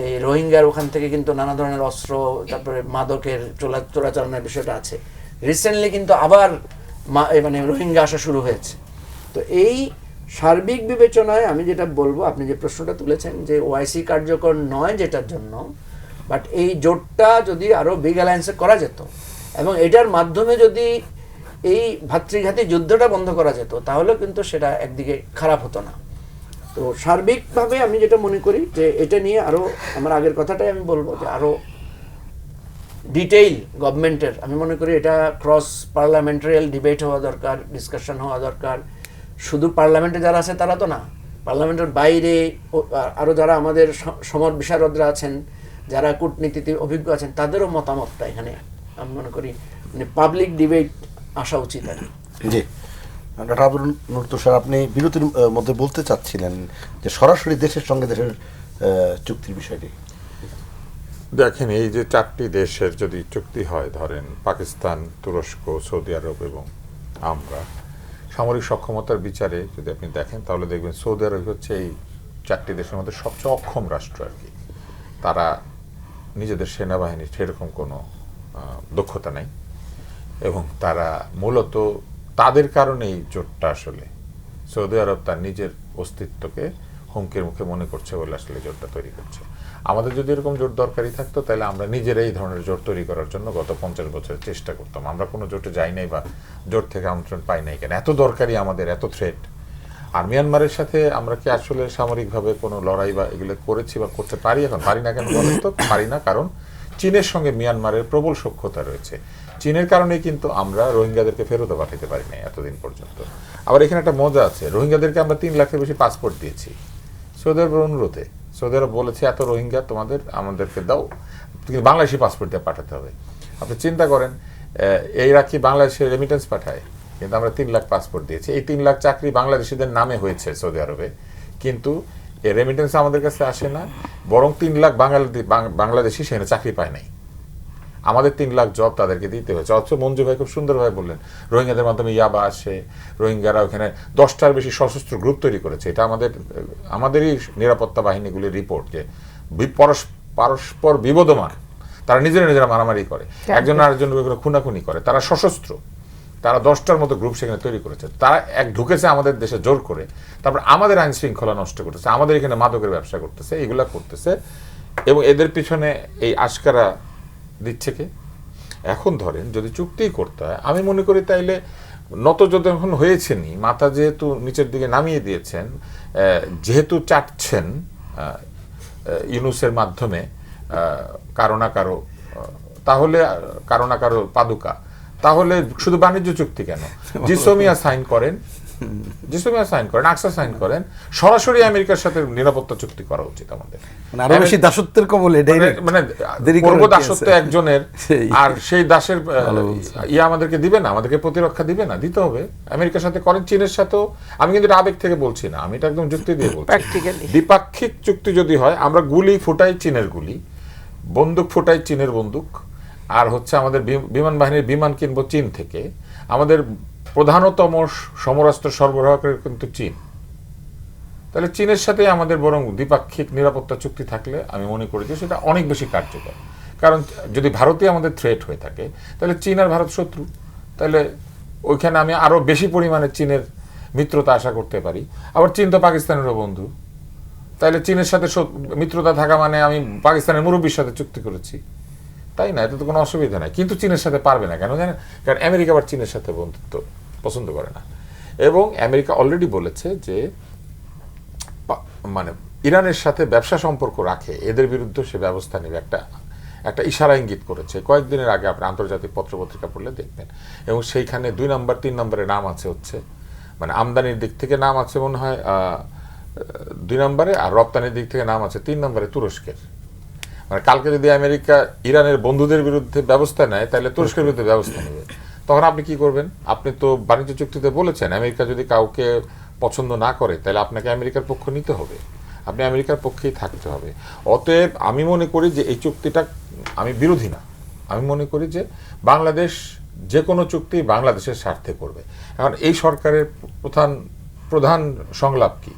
এই রোহিঙ্গার ওখান থেকে কিন্তু নানা ধরনের অস্ত্র, তারপরে মাদকের চোরাচালানের বিষয়টা আছে। রিসেন্টলি কিন্তু আবার মানে রোহিঙ্গা আসা শুরু হয়েছে। তো এই সার্বিক বিবেচনায় আমি যেটা বলবো, আপনি যে প্রশ্নটা তুলেছেন যে ওআইসি কার্যকর নয় যেটার জন্য, বাট এই জোটটা যদি আরও বিগ অ্যালায়েন্সে করা যেত এবং এটার মাধ্যমে যদি এই ভাতৃঘাতী যুদ্ধটা বন্ধ করা যেত, তাহলে কিন্তু সেটা একদিকে খারাপ হতো না। তো সার্বিকভাবে আমি যেটা মনে করি যে এটা নিয়ে আরও, আমার আগের কথাটাই আমি বলবো যে আরও ডিটেইল গভর্নমেন্টের, আমি মনে করি এটা ক্রস পার্লামেন্টারিয়াল ডিবেট হওয়া দরকার, ডিসকাশন হওয়া দরকার, শুধু পার্লামেন্টে যারা আছে তারা তো না, পার্লামেন্টের বাইরে আরও যারা আমাদের সমর বিশারদরা আছেন, যারা কূটনীতিতে অভিজ্ঞ আছেন, তাদেরও মতামতটা এখানে আমি মনে করি মানে পাবলিক ডিবেট আসা উচিত আর কি। জি, ডক্টর আবুল নূর তুষার, আপনি বিরতির মধ্যে বলতে চাচ্ছিলেন যে সরাসরি দেশের সঙ্গে দেশের চুক্তির বিষয়টি। দেখেন, এই যে 4টি দেশের যদি চুক্তি হয়, ধরেন পাকিস্তান, তুরস্ক, সৌদি আরব এবং আমরা, সামরিক সক্ষমতার বিচারে যদি আপনি দেখেন তাহলে দেখবেন সৌদি আরব হচ্ছে এই 4টি দেশের মধ্যে সবচেয়ে অক্ষম রাষ্ট্র আর কি। তারা নিজেদের সেনাবাহিনীর সেরকম কোনো দক্ষতা নেই এবং তারা মূলত তাদের কারণেই জোটটা আসলে সৌদি আরব তার নিজের অস্তিত্বকে হুমকির মুখে মনে করছে বলে আসলে জোটটা তৈরি করছে। আমাদের যদি এরকম জোট দরকারি থাকতো তাহলে আমরা নিজেরাই এই ধরনের জোট তৈরি করার জন্য গত 50 বছরের চেষ্টা করতাম। আমরা কোনো জোটে যাই নাই বা জোট থেকে আমন্ত্রণ পাই নাই কেন? এত দরকারি আমাদের, এত থ্রেট। আর মিয়ানমারের সাথে আমরা কি আসলে সামরিকভাবে কোনো লড়াই বা এগুলো করেছি বা করতে পারি? এখন পারি না কেন বলেন তো? পারি না কারণ চীনের সঙ্গে মিয়ানমারের প্রবল সখ্যতা রয়েছে। চীনের কারণেই কিন্তু আমরা রোহিঙ্গাদেরকে ফেরতও পাঠাতে পারি না এতদিন পর্যন্ত। আবার এখানে একটা মজা আছে, রোহিঙ্গাদেরকে আমরা 3 লাখের বেশি পাসপোর্ট দিয়েছি সৌদি আরবের অনুরোধে। সৌদি আরব বলেছে এত রোহিঙ্গা আমাদেরকে দাও, কিন্তু বাংলাদেশি পাসপোর্ট দিয়ে পাঠাতে হবে। আপনি চিন্তা করেন, এরা কি বাংলাদেশে রেমিটেন্স পাঠায়? কিন্তু আমরা 3 লাখ পাসপোর্ট দিয়েছি। এই 3 লাখ চাকরি বাংলাদেশিদের নামে হয়েছে সৌদি আরবে, কিন্তু এই রেমিটেন্স আমাদের কাছে আসে না, বরং 3 লাখ বাংলাদেশি সেখানে চাকরি পায় নাই। আমাদের 3 লাখ জব তাদেরকে দিতে হয়েছে। অথচ মঞ্জু ভাই খুব সুন্দরভাবে বললেন, রোহিঙ্গাদের মাধ্যমে ইয়াবা আসে, রোহিঙ্গারা ওখানে 10টার বেশি সশস্ত্র গ্রুপ তৈরি করেছে। এটা আমাদেরই নিরাপত্তা বাহিনীগুলির রিপোর্ট যে পরস্পর বিবদমান, তারা নিজেরা মারামারি করে, একজন আরেকজনের উপরে খুনাখুনি করে, তারা সশস্ত্র। তারা 10টার মতো গ্রুপ সেখানে তৈরি করেছে। তারা ঢুকেছে আমাদের দেশে জোর করে, তারপর আমাদের আইন শৃঙ্খলা নষ্ট করতেছে, আমাদের এখানে মাদকের ব্যবসা করতেছে, এগুলা করতেছে। এবং এদের পিছনে এই আশকারা দিচ্ছে কে? এখন ধরেন যদি চুক্তি করতে হয়, আমি মনে করি তাইলে নত যখন হয়েছেনই, মাথা যেহেতু নিচের দিকে নামিয়ে দিয়েছেন, যেহেতু চাটছেন ইউনূসের মাধ্যমে কারো না কারো, তাহলে কারো না কারো পাদুকা, তাহলে শুধু বাণিজ্য চুক্তি কেন? জিসোমিয়া সাইন করেন, আকসা সাইন করেন, সরাসরি আমেরিকার সাথে নিরাপত্তা চুক্তি করা উচিত আমাদের। আরো বেশি দাসত্বের কবলে, মানে করবো দাসত্ব একজনের, আর সেই দাসের আমাদেরকে দিবে না, আমাদেরকে প্রতিরক্ষা দিবে না, দিতে হবে। আমেরিকার সাথে করেন, চীনের সাথেও। আমি কিন্তু এটা আবেগ থেকে বলছি না, আমি এটা একদম যুক্তি দিয়ে বলছি। দ্বিপাক্ষিক চুক্তি যদি হয়, আমরা গুলি ফুটাই চীনের গুলি, বন্দুক ফুটাই চীনের বন্দুক, আর হচ্ছে আমাদের বিমান বাহিনীর বিমান কিনবো চীন থেকে, আমাদের প্রধানতম সমরাস্ত্র সরবরাহ করে কিন্তু চীন। তাহলে চীনের সাথে আমাদের বরং দ্বিপাক্ষিক নিরাপত্তা চুক্তি থাকলে আমি মনে করি যে সেটা অনেক বেশি কার্যকর। কারণ যদি ভারতই আমাদের থ্রেট হয়ে থাকে, তাহলে চীন আর ভারত শত্রু, তাহলে ওইখানে আমি আরো বেশি পরিমাণে চীনের মিত্রতা আশা করতে পারি। আবার চীন তো পাকিস্তানেরও বন্ধু, তাহলে চীনের সাথে মিত্রতা থাকা মানে আমি পাকিস্তানের মুরব্বীর সাথে চুক্তি করেছি, তাই না? এটা তো কোনো অসুবিধা নাই। কিন্তু চীনের সাথে পারবে না কেন জানেন? কারণ আমেরিকা আবার চীনের সাথে বন্ধুত্ব পছন্দ করে না। এবং আমেরিকা অলরেডি বলেছে যে মানে ইরানের সাথে ব্যবসা সম্পর্ক রাখে, এদের বিরুদ্ধে সে ব্যবস্থা নেবে, একটা ইশারা ইঙ্গিত করেছে কয়েকদিনের আগে। আপনি আন্তর্জাতিক পত্রপত্রিকা পড়লে দেখবেন। এবং সেইখানে 2 নম্বর 3 নম্বরে নাম আছে হচ্ছে, মানে আমদানির দিক থেকে নাম আছে মনে হয় 2 নম্বরে, আর রপ্তানির দিক থেকে নাম আছে 3 নম্বরে তুরস্কের। মানে কালকে যদি আমেরিকা ইরানের বন্ধুদের বিরুদ্ধে ব্যবস্থা নেয়, তাহলে তুরস্কের বিরুদ্ধে ব্যবস্থা নেবে। তখন আপনি কি করবেন? আপনি তো বাণিজ্য চুক্তিতে বলেছেন আমেরিকা যদি কাউকে পছন্দ না করে, তাহলে আপনাকে আমেরিকার পক্ষ নিতে হবে, আপনি আমেরিকার পক্ষেই থাকতে হবে। অতএব আমি মনে করি যে এই চুক্তিটা, আমি বিরোধী না, আমি মনে করি যে বাংলাদেশ যে কোনো চুক্তি বাংলাদেশের স্বার্থে করবে। এখন এই সরকারের প্রধান সংলাপ কি?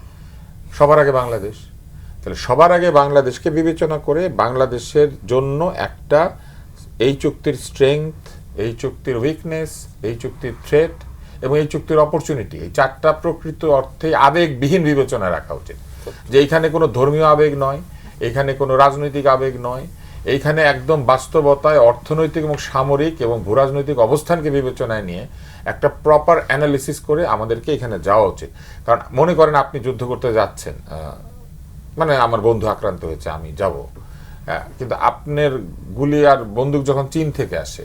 সবার আগে বাংলাদেশ। তাহলে সবার আগে বাংলাদেশকে বিবেচনা করে বাংলাদেশের জন্য একটা এই চুক্তির স্ট্রেংথ, এই চুক্তির উইকনেস, এই চুক্তির থ্রেট এবং এই চুক্তির অপরচুনিটি, এই 4টা প্রকৃত অর্থে আবেগবিহীন বিবেচনা রাখা উচিত। যে এইখানে কোনো ধর্মীয় আবেগ নয়, এখানে কোনো রাজনৈতিক আবেগ নয়, এইখানে একদম বাস্তবতায় অর্থনৈতিক এবং সামরিক এবং ভূরাজনৈতিক অবস্থানকে বিবেচনায় নিয়ে একটা প্রপার অ্যানালিসিস করে আমাদেরকে এখানে যাওয়া উচিত। কারণ মনে করেন আপনি যুদ্ধ করতে যাচ্ছেন, মানে আমার বন্ধু আক্রান্ত হয়েছে, আমি যাব, কিন্তু আপনার গুলি আর বন্দুক যখন চীন থেকে আসে,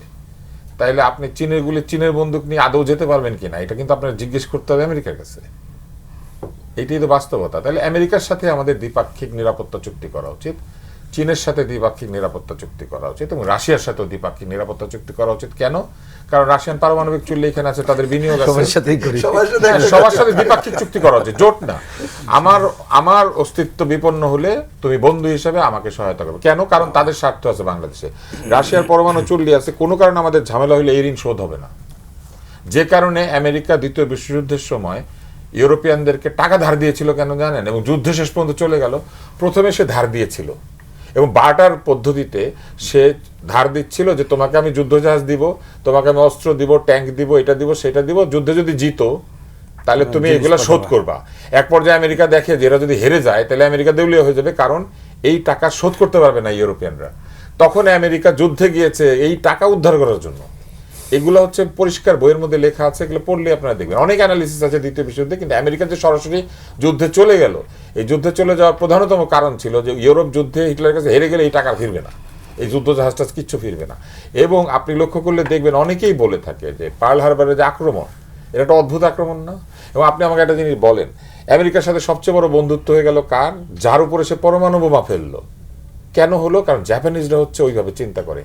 তাইলে আপনি চীনের গুলি চীনের বন্দুক নিয়ে আদৌ যেতে পারবেন কিনা এটা কিন্তু আপনার জিজ্ঞেস করতে হবে আমেরিকার কাছে। এইটাই তো বাস্তবতা। তাহলে আমেরিকার সাথে আমাদের দ্বিপাক্ষিক নিরাপত্তা চুক্তি করা উচিত, চীনের সাথে দ্বিপাক্ষিক নিরাপত্তা চুক্তি করা উচিত এবং রাশিয়ার সাথেও দ্বিপাক্ষিক নিরাপত্তা চুক্তি করা উচিত। কেন? কারণ রাশিয়ান পারমাণবিক চুল্লি এখানে আছে, তাদের বিনিয়োগ আছে, সবার সাথেই করি। সবার সাথে দ্বিপাক্ষিক চুক্তি করা উচিত, জোট না। আমার অস্তিত্ব বিপন্ন হলে তুমি বন্ধু হিসেবে আমাকে সহায়তা করবে। কেন? কারণ তাদের স্বার্থ আছে বাংলাদেশে। রাশিয়ার পরমাণু চুল্লি আছে, কোনো কারণে আমাদের ঝামেলা হলে এই ঋণ শোধ হবে না। যে কারণে আমেরিকা দ্বিতীয় বিশ্বযুদ্ধের সময় ইউরোপিয়ানদেরকে টাকা ধার দিয়েছিল কেন জানেন? এবং যুদ্ধ শেষ পর্যন্ত চলে গেল, প্রথমে সে ধার দিয়েছিল এবং বার্টার পদ্ধতিতে সে ধার দিচ্ছিল যে তোমাকে আমি যুদ্ধজাহাজ দিব, তোমাকে আমি অস্ত্র দিব, ট্যাঙ্ক দিব, এটা দিব, সেটা দিব, যুদ্ধে যদি জিতো তাহলে তুমি এগুলো শোধ করবা। এক পর্যায়ে আমেরিকা দেখে যে এরা যদি হেরে যায় তাহলে আমেরিকা দেউলিয়া হয়ে যাবে, কারণ এই টাকা শোধ করতে পারবে না ইউরোপিয়ানরা। তখন আমেরিকা যুদ্ধে গিয়েছে এই টাকা উদ্ধার করার জন্য। এগুলো হচ্ছে পরিষ্কার বইয়ের মধ্যে লেখা আছে, এগুলো পড়লে আপনারা দেখবেন। অনেক অ্যানালিসিস আছে দ্বিতীয় বিশ্বযুদ্ধে, কিন্তু আমেরিকা যে সরাসরি যুদ্ধে চলে গেল, এই যুদ্ধে চলে যাওয়ার প্রধানতম কারণ ছিল যে ইউরোপ যুদ্ধে হিটলারের কাছে হেরে গেলে এই টাকা ফিরবে না, এই যুদ্ধ জাহাজটা কিচ্ছু ফিরবে না। এবং আপনি লক্ষ্য করলে দেখবেন অনেকেই বলে থাকে যে পার্ল হারবারের যে আক্রমণ, এটা একটা অদ্ভুত আক্রমণ না? এবং আপনি আমাকে একটা জিনিস বলেন, আমেরিকার সাথে সবচেয়ে বড় বন্ধুত্ব হয়ে গেল কার? যার উপরে সে পরমাণু বোমা ফেললো। কেন হলো? কারণ জাপানিজরা হচ্ছে ওইভাবে চিন্তা করে,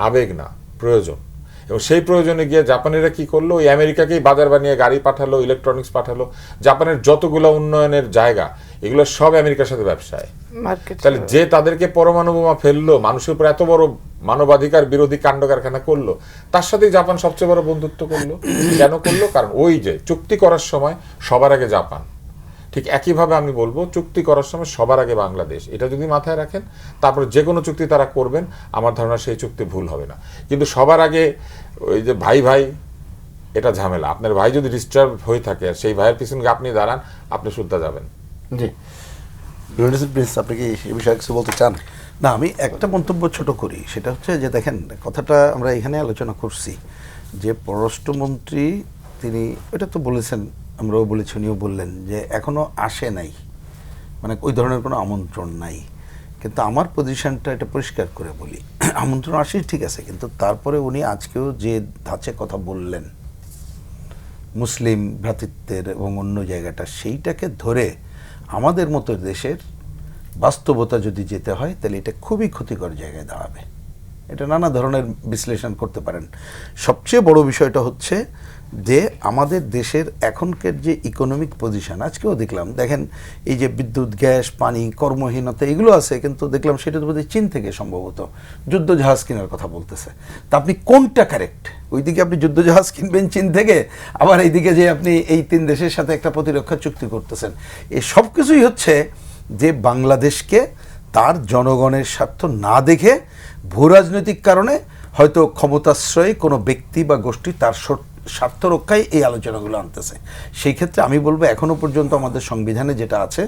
আবেগ না, প্রয়োজন। এবং সেই প্রয়োজনে গিয়ে জাপানিরা কি করলো? ওই আমেরিকাকেই বাজার বানিয়ে গাড়ি পাঠালো, ইলেকট্রনিক্স পাঠালো। জাপানের যতগুলো উন্নয়নের জায়গা এগুলো সব আমেরিকার সাথে ব্যবসায়। তাহলে যে তাদেরকে পরমাণু বোমা ফেললো, মানুষের উপর এত বড় মানবাধিকার বিরোধী কাণ্ড কারখানা করলো, তার সাথেই জাপান সবচেয়ে বড় বন্ধুত্ব করলো। কেন করলো? কারণ ওই যে চুক্তি করার সময় সবার আগে জাপান। ঠিক একইভাবে আমি বলবো চুক্তি করার সময় সবার আগে বাংলাদেশ। এটা যদি মাথায় রাখেন, তারপরে যে কোনো চুক্তি তারা করবেন, আমার ধারণা সেই চুক্তি ভুল হবে না। কিন্তু সবার আগে ওই যে ভাই ভাই, এটা ঝামেলা। আপনার ভাই যদি ডিস্টার্ব হয়ে থাকে, সেই ভাইয়ের পিছনে আপনি দাঁড়ান, আপনি শুদ্ধা যাবেন। জি, প্রিন্স, আপনি কি এই বিষয়ে কিছু বলতে চান? না, আমি একটা মন্তব্য ছোট করি। সেটা হচ্ছে যে দেখেন, কথাটা আমরা এখানে আলোচনা করছি যে পররাষ্ট্রমন্ত্রী তিনি এটা তো বলেছেন, আমরাও বলেছি, উনিও বললেন যে এখনও আসে নাই, মানে ওই ধরনের কোনো আমন্ত্রণ নাই। কিন্তু আমার পজিশনটা এটা পরিষ্কার করে বলি, আমন্ত্রণ আসে ঠিক আছে, কিন্তু তারপরে উনি আজকেও যে ধাঁচে কথা বললেন মুসলিম ভ্রাতৃত্বের এবং অন্য জায়গাটা, সেইটাকে ধরে আমাদের মতো দেশের বাস্তবতা যদি যেতে হয় তাহলে এটা খুবই ক্ষতিকর জায়গায় দাঁড়াবে। এটা নানা ধরনের বিশ্লেষণ করতে পারেন। সবচেয়ে বড় বিষয়টা হচ্ছে যে আমাদের দেশের এখনকার যে ইকোনমিক পজিশন, আজকেও দেখলাম, দেখেন এই যে বিদ্যুৎ, গ্যাস, পানি, কর্মহীনতা এগুলো আছে, কিন্তু দেখলাম সেটা তো বোধহয় চীন থেকে সম্ভবত যুদ্ধজাহাজ কেনার কথা বলতেছে। তা আপনি কোনটা কারেক্ট? ওইদিকে আপনি যুদ্ধজাহাজ কিনবেন চীন থেকে, আবার এইদিকে যে আপনি এই 3 দেশের সাথে একটা প্রতিরক্ষা চুক্তি করতেছেন। এই সব কিছুই হচ্ছে যে বাংলাদেশকে তার জনগণের স্বার্থ না দেখে ভূ রাজনৈতিক কারণে হয়তো ক্ষমতাশ্রয়ী কোনো ব্যক্তি বা গোষ্ঠী তার স্বার্থ রক্ষায় এই আলোচনাগুলো আনতেছে। সেই ক্ষেত্রে আমি বলবো এখনও পর্যন্ত আমাদের সংবিধানে যেটা আছে,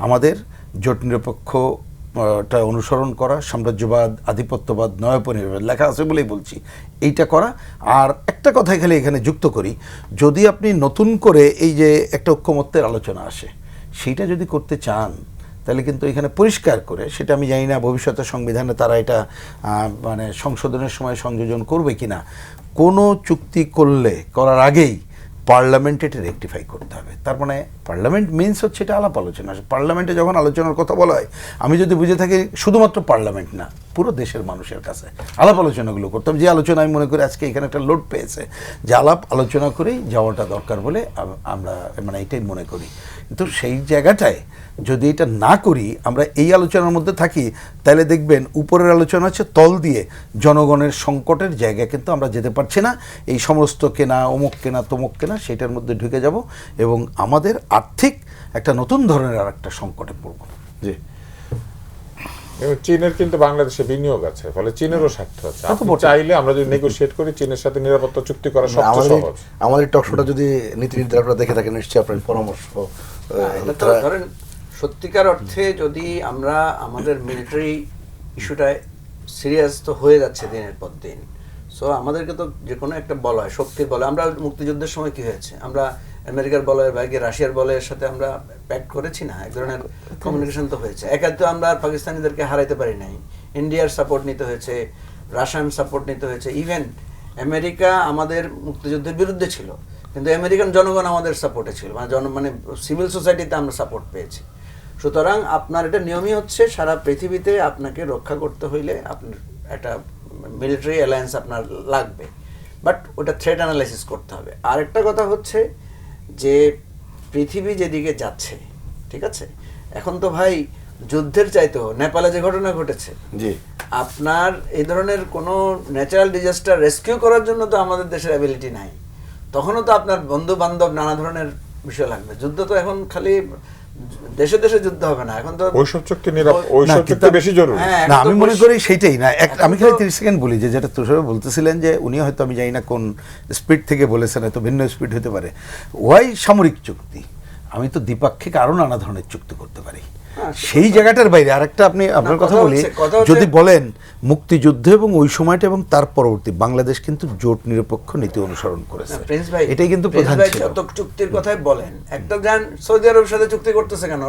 আমাদের জোট নিরপেক্ষটা অনুসরণ করা, সাম্রাজ্যবাদ, আধিপত্যবাদ, নয়পরিবাদ লেখা আছে বলেই বলছি, এইটা করা। আর একটা কথা এখানে যুক্ত করি, যদি আপনি নতুন করে এই যে একটা ঐক্যমত্যের আলোচনা আসে, সেইটা যদি করতে চান তাহলে কিন্তু এখানে পরিষ্কার করে, সেটা আমি জানি না ভবিষ্যতে সংবিধানে তারা এটা মানে সংশোধনের সময় সংযোজন করবে কিনা, কোনো চুক্তি করার আগেই পার্লামেন্টে এটা রেকটিফাই করতে হবে। তার মানে পার্লামেন্ট মিনস হচ্ছে এটা আলাপ আলোচনা। পার্লামেন্টে যখন আলোচনার কথা বলা হয়, আমি যদি বুঝে থাকি শুধুমাত্র পার্লামেন্ট না, পুরো দেশের মানুষের কাছে আলাপ আলোচনাগুলো করতাম। যে আলোচনা আমি মনে করি আজকে এখানে একটা লোড পেয়েছে, যে আলাপ আলোচনা করেই যাওয়াটা দরকার বলে আমরা মানে এটাই মনে করি। কিন্তু সেই জায়গাটায় যদি এটা না করি, আমরা এই আলোচনার মধ্যে থাকি, তাহলে দেখবেন উপরের আলোচনা হচ্ছে তল দিয়ে জনগণের সংকটের জায়গায় কিন্তু আমরা যেতে পারছি না। এই সমস্ত কেনা, অমুক কেনা, তমুক কেনা, সেটার মধ্যে ঢুকে যাব এবং আমাদের আর্থিক একটা নতুন ধরনের আর একটা সংকটে পড়ব। জি, এবং চীনের কিন্তু বাংলাদেশে বিনিয়োগ আছে, ফলে চীনেরও স্বার্থ আছে। আপনি চাইলে আমরা যদি নেগোশিয়েট করি, চীনের সাথে নিরাপত্তা চুক্তি করা সবচেয়ে সহজ। আমাদের টকশোটা যদি নীতি নির্ধারকরা দেখে থাকেন, নিশ্চয়ই আপনার পরামর্শ ধরেন সত্যিকার অর্থে যদি আমরা আমাদের মিলিটারি ইস্যুটা সিরিয়াস তো হয়ে যাচ্ছে দিনের পর দিন, সো আমাদেরকে তো যে কোনো একটা বলয়, শক্তির বলয়, আমরা মুক্তিযুদ্ধের সময় কি হয়েছে, আমরা আমেরিকার বলয়ের বাইরে রাশিয়ার বলয়ের সাথে আমরা প্যাক্ট করেছি না, এক ধরনের কমিউনিকেশন তো হয়েছে। একা তো আমরা পাকিস্তানিদেরকে হারাইতে পারি নাই, ইন্ডিয়ার সাপোর্ট নিতে হয়েছে, রাশিয়ান সাপোর্ট নিতে হয়েছে, ইভেন আমেরিকা আমাদের মুক্তিযুদ্ধের বিরুদ্ধে ছিল, কিন্তু আমেরিকান জনগণ আমাদের সাপোর্টে ছিল, মানে সিভিল সোসাইটিতে আমরা সাপোর্ট পেয়েছি। সুতরাং আপনার এটা নিয়মই হচ্ছে সারা পৃথিবীতে আপনাকে রক্ষা করতে হইলে আপনার একটা মিলিটারি অ্যালায়েন্স আপনার লাগবে, বাট ওটা থ্রেট অ্যানালাইসিস করতে হবে। আরেকটা কথা হচ্ছে যে পৃথিবী যেদিকে যাচ্ছে, ঠিক আছে, এখন তো ভাই যুদ্ধের চাইতেও নেপালে যে ঘটনা ঘটেছে, জি, আপনার এই ধরনের কোনো ন্যাচারাল ডিজাস্টার রেস্কিউ করার জন্য তো আমাদের দেশের অ্যাবিলিটি নাই, তখনও তো আপনার বন্ধু বান্ধব নানা ধরনের বিষয় লাগবে। যুদ্ধ তো এখন খালি দেশে দেশে যুদ্ধ হবে না, এখন তো ওইসব চুক্তি ওইসব চুক্তি বেশি জরুরি। হ্যাঁ, না, এখন তো আমি মনে করি সেইটাই না। এখন আমি খালি তো- 30 সেকেন্ড বলি যে যেটা তুষার বলতেছিলেন যে উনি হয়তো আমি জানি না কোন স্পিড থেকে বলেছেন, হয়তো ভিন্ন স্পিড হতে পারে। ওয়াই সামরিক চুক্তি, আমি তো দ্বিপাক্ষিক আরো নানা ধরনের চুক্তি করতে পারি। সেই জায়গাটার বাইরে আরেকটা আপনি আপনার কথা বলি, যদি বলেন মুক্তিযুদ্ধ এবং ওই সময়টা এবং তার পরবর্তী বাংলাদেশ কিন্তু জোট নিরপেক্ষ নীতি অনুসরণ করেছে। প্রিন্স ভাই, এটাই কিন্তু প্রিন্স প্রধান ভাই ছিল। যত চুক্তির কথাই বলেন, একটা যান সৌদি আরবের সাথে চুক্তি করতেছে কেন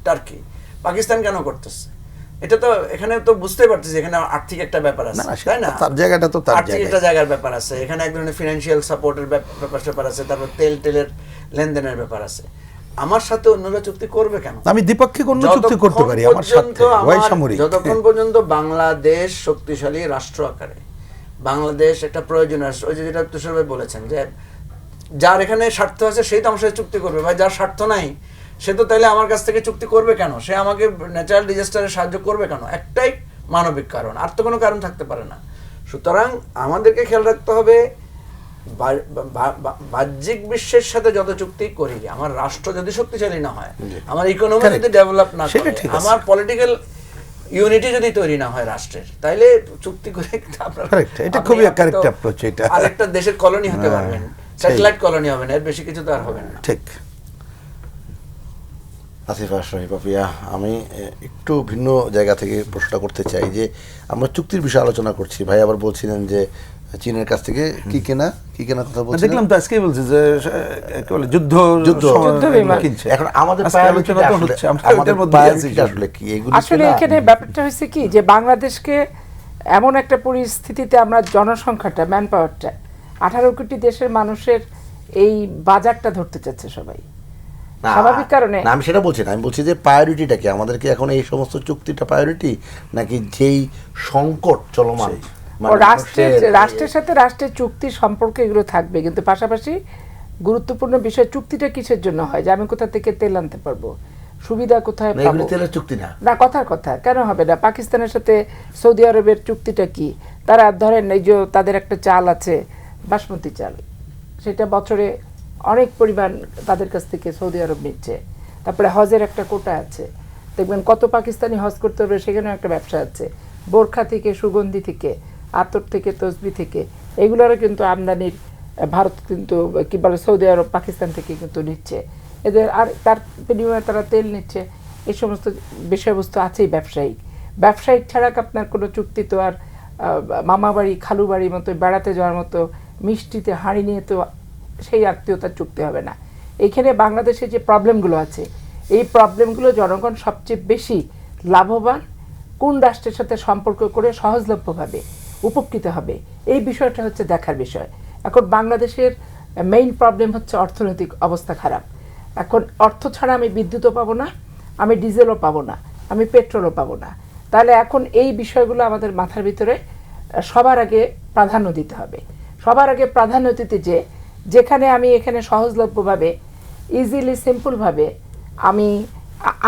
টার্কি, পাকিস্তান কেন করতেছে? এটা তো এখানে তো বুঝতে পারতেছি এখানে আর্থিক একটা ব্যাপার আছে, না, না, তাই না? তার জায়গাটা তো তার আর্থিক একটা জায়গার ব্যাপার আছে, এখানে এক ধরনের ফিনান্সিয়াল সাপোর্টের ব্যাপার আছে, তারপর তেলের লেনদেনের ব্যাপার আছে। আমার সাথে অন্যরা চুক্তি করবে কেন? আমি দ্বিপাক্ষিক অন্য চুক্তি করতে পারি আমার সাথে, ওয়াই সামরিক। যতক্ষণ পর্যন্ত বাংলাদেশ শক্তিশালী রাষ্ট্র আকারে, বাংলাদেশ একটা প্রয়োজনীয় রাষ্ট্র, ওই যে যেটা তুষার ভাই বলেছেন যে যার এখানে স্বার্থ আছে সেই তো আমার সাথে চুক্তি করবে। ভাই যার স্বার্থ নাই সে তো তাইলে আমার কাছ থেকে চুক্তি করবে কেন? সে আমাকে ন্যাচারাল ডিজাস্টারে সাহায্য করবে কেন? একটাই মানবিক কারণ, আর তো কোনো কারণ থাকতে পারে না। সুতরাং আমাদেরকে খেয়াল রাখতে হবে বাহ্যিক বিশ্বের সাথে যত চুক্তি করি, আমার রাষ্ট্র যদি শক্তিশালী না হয়, আমার ইকোনমি যদি ডেভেলপ না করে, আমার পলিটিক্যাল ইউনিটি যদি তৈরি না হয় রাষ্ট্রের, তাইলে চুক্তি করে এটা খুবই কারেক্ট অ্যাপ্রোচ। এটা আরেকটা দেশের কলোনি হতে পারবেন, স্যাটেলাইট কলোনি হবেন, এর বেশি কিছু তো আর হবে না। ঠিক। আসিফা আশরাফি পাপিয়া, আমি একটু ভিন্ন জায়গা থেকে প্রশ্নটা করতে চাই যে আমরা চুক্তির বিষয়ে আলোচনা করছি, ভাই আবার বলছিলেন যে চীনের কাছ থেকে কি কেনা কথা বলছিলেন। দেখলাম তো আজকেই বলছে যে কি বলে যুদ্ধ বিমান কিনছে। এখন আমাদের আজকে আলোচনা তো হচ্ছে, আমরা এটার মধ্যে আছি। আসলে কি এগুলো আসলে এখানে ব্যাপারটা হয়েছে কি যে বাংলাদেশকে এমন একটা পরিস্থিতিতে আমরা জনসংখ্যাটা, ম্যান পাওয়ারটা 18 কোটি দেশের মানুষের এই বাজারটা ধরতে চাচ্ছে সবাই, স্বাভাবিক কারণে। না, আমি সেটা বলছি না, আমি বলছি যে প্রায়োরিটিটা কি আমাদের, কি এখন এই সমস্ত চুক্তিটা প্রায়োরিটি, নাকি যেই সংকট চলমান রাষ্ট্রের সাথে রাষ্ট্রের চুক্তি সম্পর্কে এগুলো থাকবে, কিন্তু পাশাপাশি গুরুত্বপূর্ণ বিষয় চুক্তিটা কিসের জন্য হয়, যে আমি কোথা থেকে তেল আনতে পারবো, সুবিধা কোথায় পাবো। তেলের চুক্তি না, না, কথার কথা কেন হবে না? পাকিস্তানের সাথে সৌদি আরবের চুক্তিটা কি? তারা ধরেন এই যে তাদের একটা চাল আছে বাসমতি চাল, সেটা বছরে অনেক পরিমাণ তাদের কাছ থেকে সৌদি আরব নিচ্ছে। তারপরে হজের একটা কোটা আছে, দেখবেন কত পাকিস্তানি হজ করতে হবে, সেখানেও একটা ব্যবসা আছে। বোরখা থেকে, সুগন্ধি থেকে, আতর থেকে, তসবি থেকে, এগুলোরও কিন্তু আমদানির ভারত কিন্তু কি বলে সৌদি আরব পাকিস্তান থেকে কিন্তু নিচ্ছে এদের, আর তার বিনিময়ে তারা তেল নিচ্ছে। এই সমস্ত বিষয়বস্তু আছেই ব্যবসায়িক ছাড়া আপনার কোনো চুক্তি তো আর মামা বাড়ি খালু বাড়ির মতো বেড়াতে যাওয়ার মতো মিষ্টিতে হাঁড়ি নিয়ে তো সেই আত্মীয়তার চুক্তি হবে না। এইখানে বাংলাদেশে যে প্রবলেমগুলো আছে, এই প্রবলেমগুলো জনগণ সবচেয়ে বেশি লাভবান কোন রাষ্ট্রের সাথে সম্পর্ক করে সহজলভ্যভাবে উপকৃত হবে, এই বিষয়টা হচ্ছে দেখার বিষয়। এখন বাংলাদেশের মেইন প্রবলেম হচ্ছে অর্থনৈতিক অবস্থা খারাপ। এখন অর্থ ছাড়া আমি বিদ্যুৎও পাবো না, আমি ডিজেলও পাবো না, আমি পেট্রোলও পাবো না। তাহলে এখন এই বিষয়গুলো আমাদের মাথার ভিতরে সবার আগে প্রাধান্য দিতে হবে। সবার আগে প্রাধান্য দিতে যেখানে আমি এখানে সহজলভ্যভাবে ইজিলি সিম্পলভাবে আমি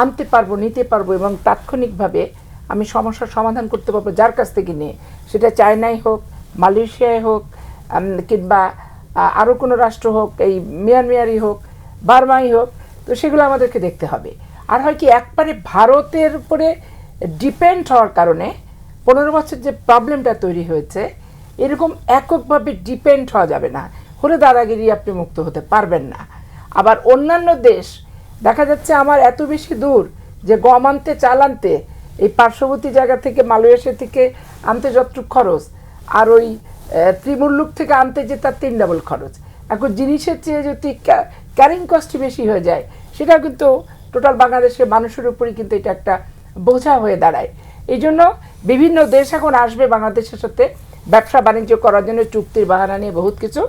আনতে পারবো, নিতে পারবো এবং তাৎক্ষণিকভাবে আমি সমস্যার সমাধান করতে পারবো যার কাছ থেকে নিয়ে, সেটা চায়নাই হোক, মালয়েশিয়ায় হোক, কিংবা আরও কোনো রাষ্ট্র হোক, এই মিয়ানমারই হোক, বার্মাই হোক, তো সেগুলো আমাদেরকে দেখতে হবে। আর হয় কি একবারে ভারতের উপরে ডিপেন্ড হওয়ার কারণে 15 বছর যে প্রবলেমটা তৈরি হয়েছে, এরকম এককভাবে ডিপেন্ড হওয়া যাবে না, হলে দাদাগিরি আপনি মুক্ত হতে পারবেন না। আবার অন্যান্য দেশ দেখা যাচ্ছে আমার এত বেশি দূর যে গম আনতে, চাল আনতে, এই পার্শ্ববর্তী জায়গা থেকে মালয়েশিয়া থেকে আনতে যতটুকু খরচ, আর ওই ত্রিমুল্লুক থেকে আনতে যে তার 3 ডাবল খরচ। এখন জিনিসের চেয়ে যদি ক্যারিং কস্ট বেশি হয়ে যায়, সেটা কিন্তু টোটাল বাংলাদেশের মানুষের উপরই কিন্তু এটা একটা বোঝা হয়ে দাঁড়ায়। এই জন্য বিভিন্ন দেশ এখন আসবে বাংলাদেশের সাথে ব্যবসা বাণিজ্য করার জন্য চুক্তির বাহানা নিয়ে বহুত কিছু।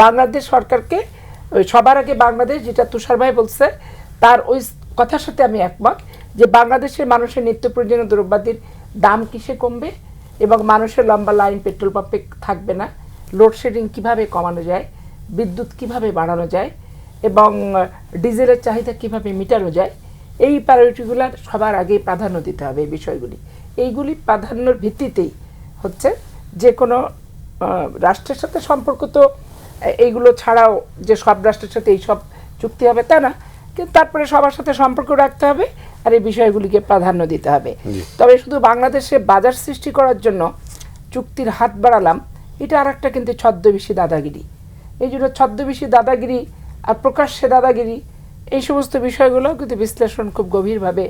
বাংলাদেশ সরকারকে ওই সবার আগে বাংলাদেশ, যেটা তুষার ভাই বলছে তার ওই কথার সাথে আমি একমত, যে বাংলাদেশের মানুষের নিত্য প্রয়োজনীয় দ্রব্যাদির দাম কিসে কমবে এবং মানুষের লম্বা লাইন পেট্রোল পাম্পে থাকবে না, লোডশেডিং কিভাবে কমানো যায়, বিদ্যুৎ কিভাবে বাড়ানো যায় এবং ডিজেলের চাহিদা কিভাবে মেটানো যায়, এই প্রায়োরিটিগুলো সবার আগে প্রাধান্য দিতে হবে। এই বিষয়গুলি, এইগুলি প্রাধান্যর ভিত্তিতেই হচ্ছে যে কোনো রাষ্ট্রের সাথে সম্পর্ক। তো এইগুলো ছাড়াও যে সব রাষ্ট্রের সাথে এইসব চুক্তি হবে তা না, কিন্তু তারপরে সবার সাথে সম্পর্ক রাখতে হবে আর এই বিষয়গুলিকে প্রাধান্য দিতে হবে। তবে শুধু বাংলাদেশে বাজার সৃষ্টি করার জন্য চুক্তির হাত বাড়ালাম, এটা আর একটা কিন্তু ছদ্মবেশী দাদাগিরি। এই জন্য ছদ্মবেশী দাদাগিরি আর প্রকাশ্যে দাদাগিরি, এই সমস্ত বিষয়গুলো কিন্তু বিশ্লেষণ খুব গভীরভাবে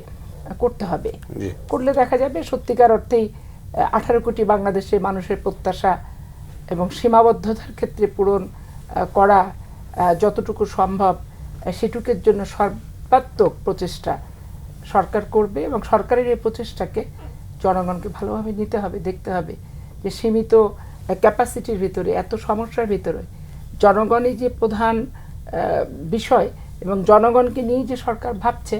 করতে হবে। করলে দেখা যাবে সত্যিকার অর্থেই 18 কোটি বাংলাদেশের মানুষের প্রত্যাশা এবং সীমাবদ্ধতার ক্ষেত্রে পূরণ করা যতটুকু সম্ভব সেটুকুর জন্য সর্বাত্মক প্রচেষ্টা সরকার করবে এবং সরকারের এই প্রচেষ্টাকে জনগণকে ভালোভাবে নিতে হবে, দেখতে হবে যে সীমিত ক্যাপাসিটির ভিতরে এত সমস্যার ভিতরে জনগণই যে প্রধান বিষয় এবং জনগণকে নিয়ে যে সরকার ভাবছে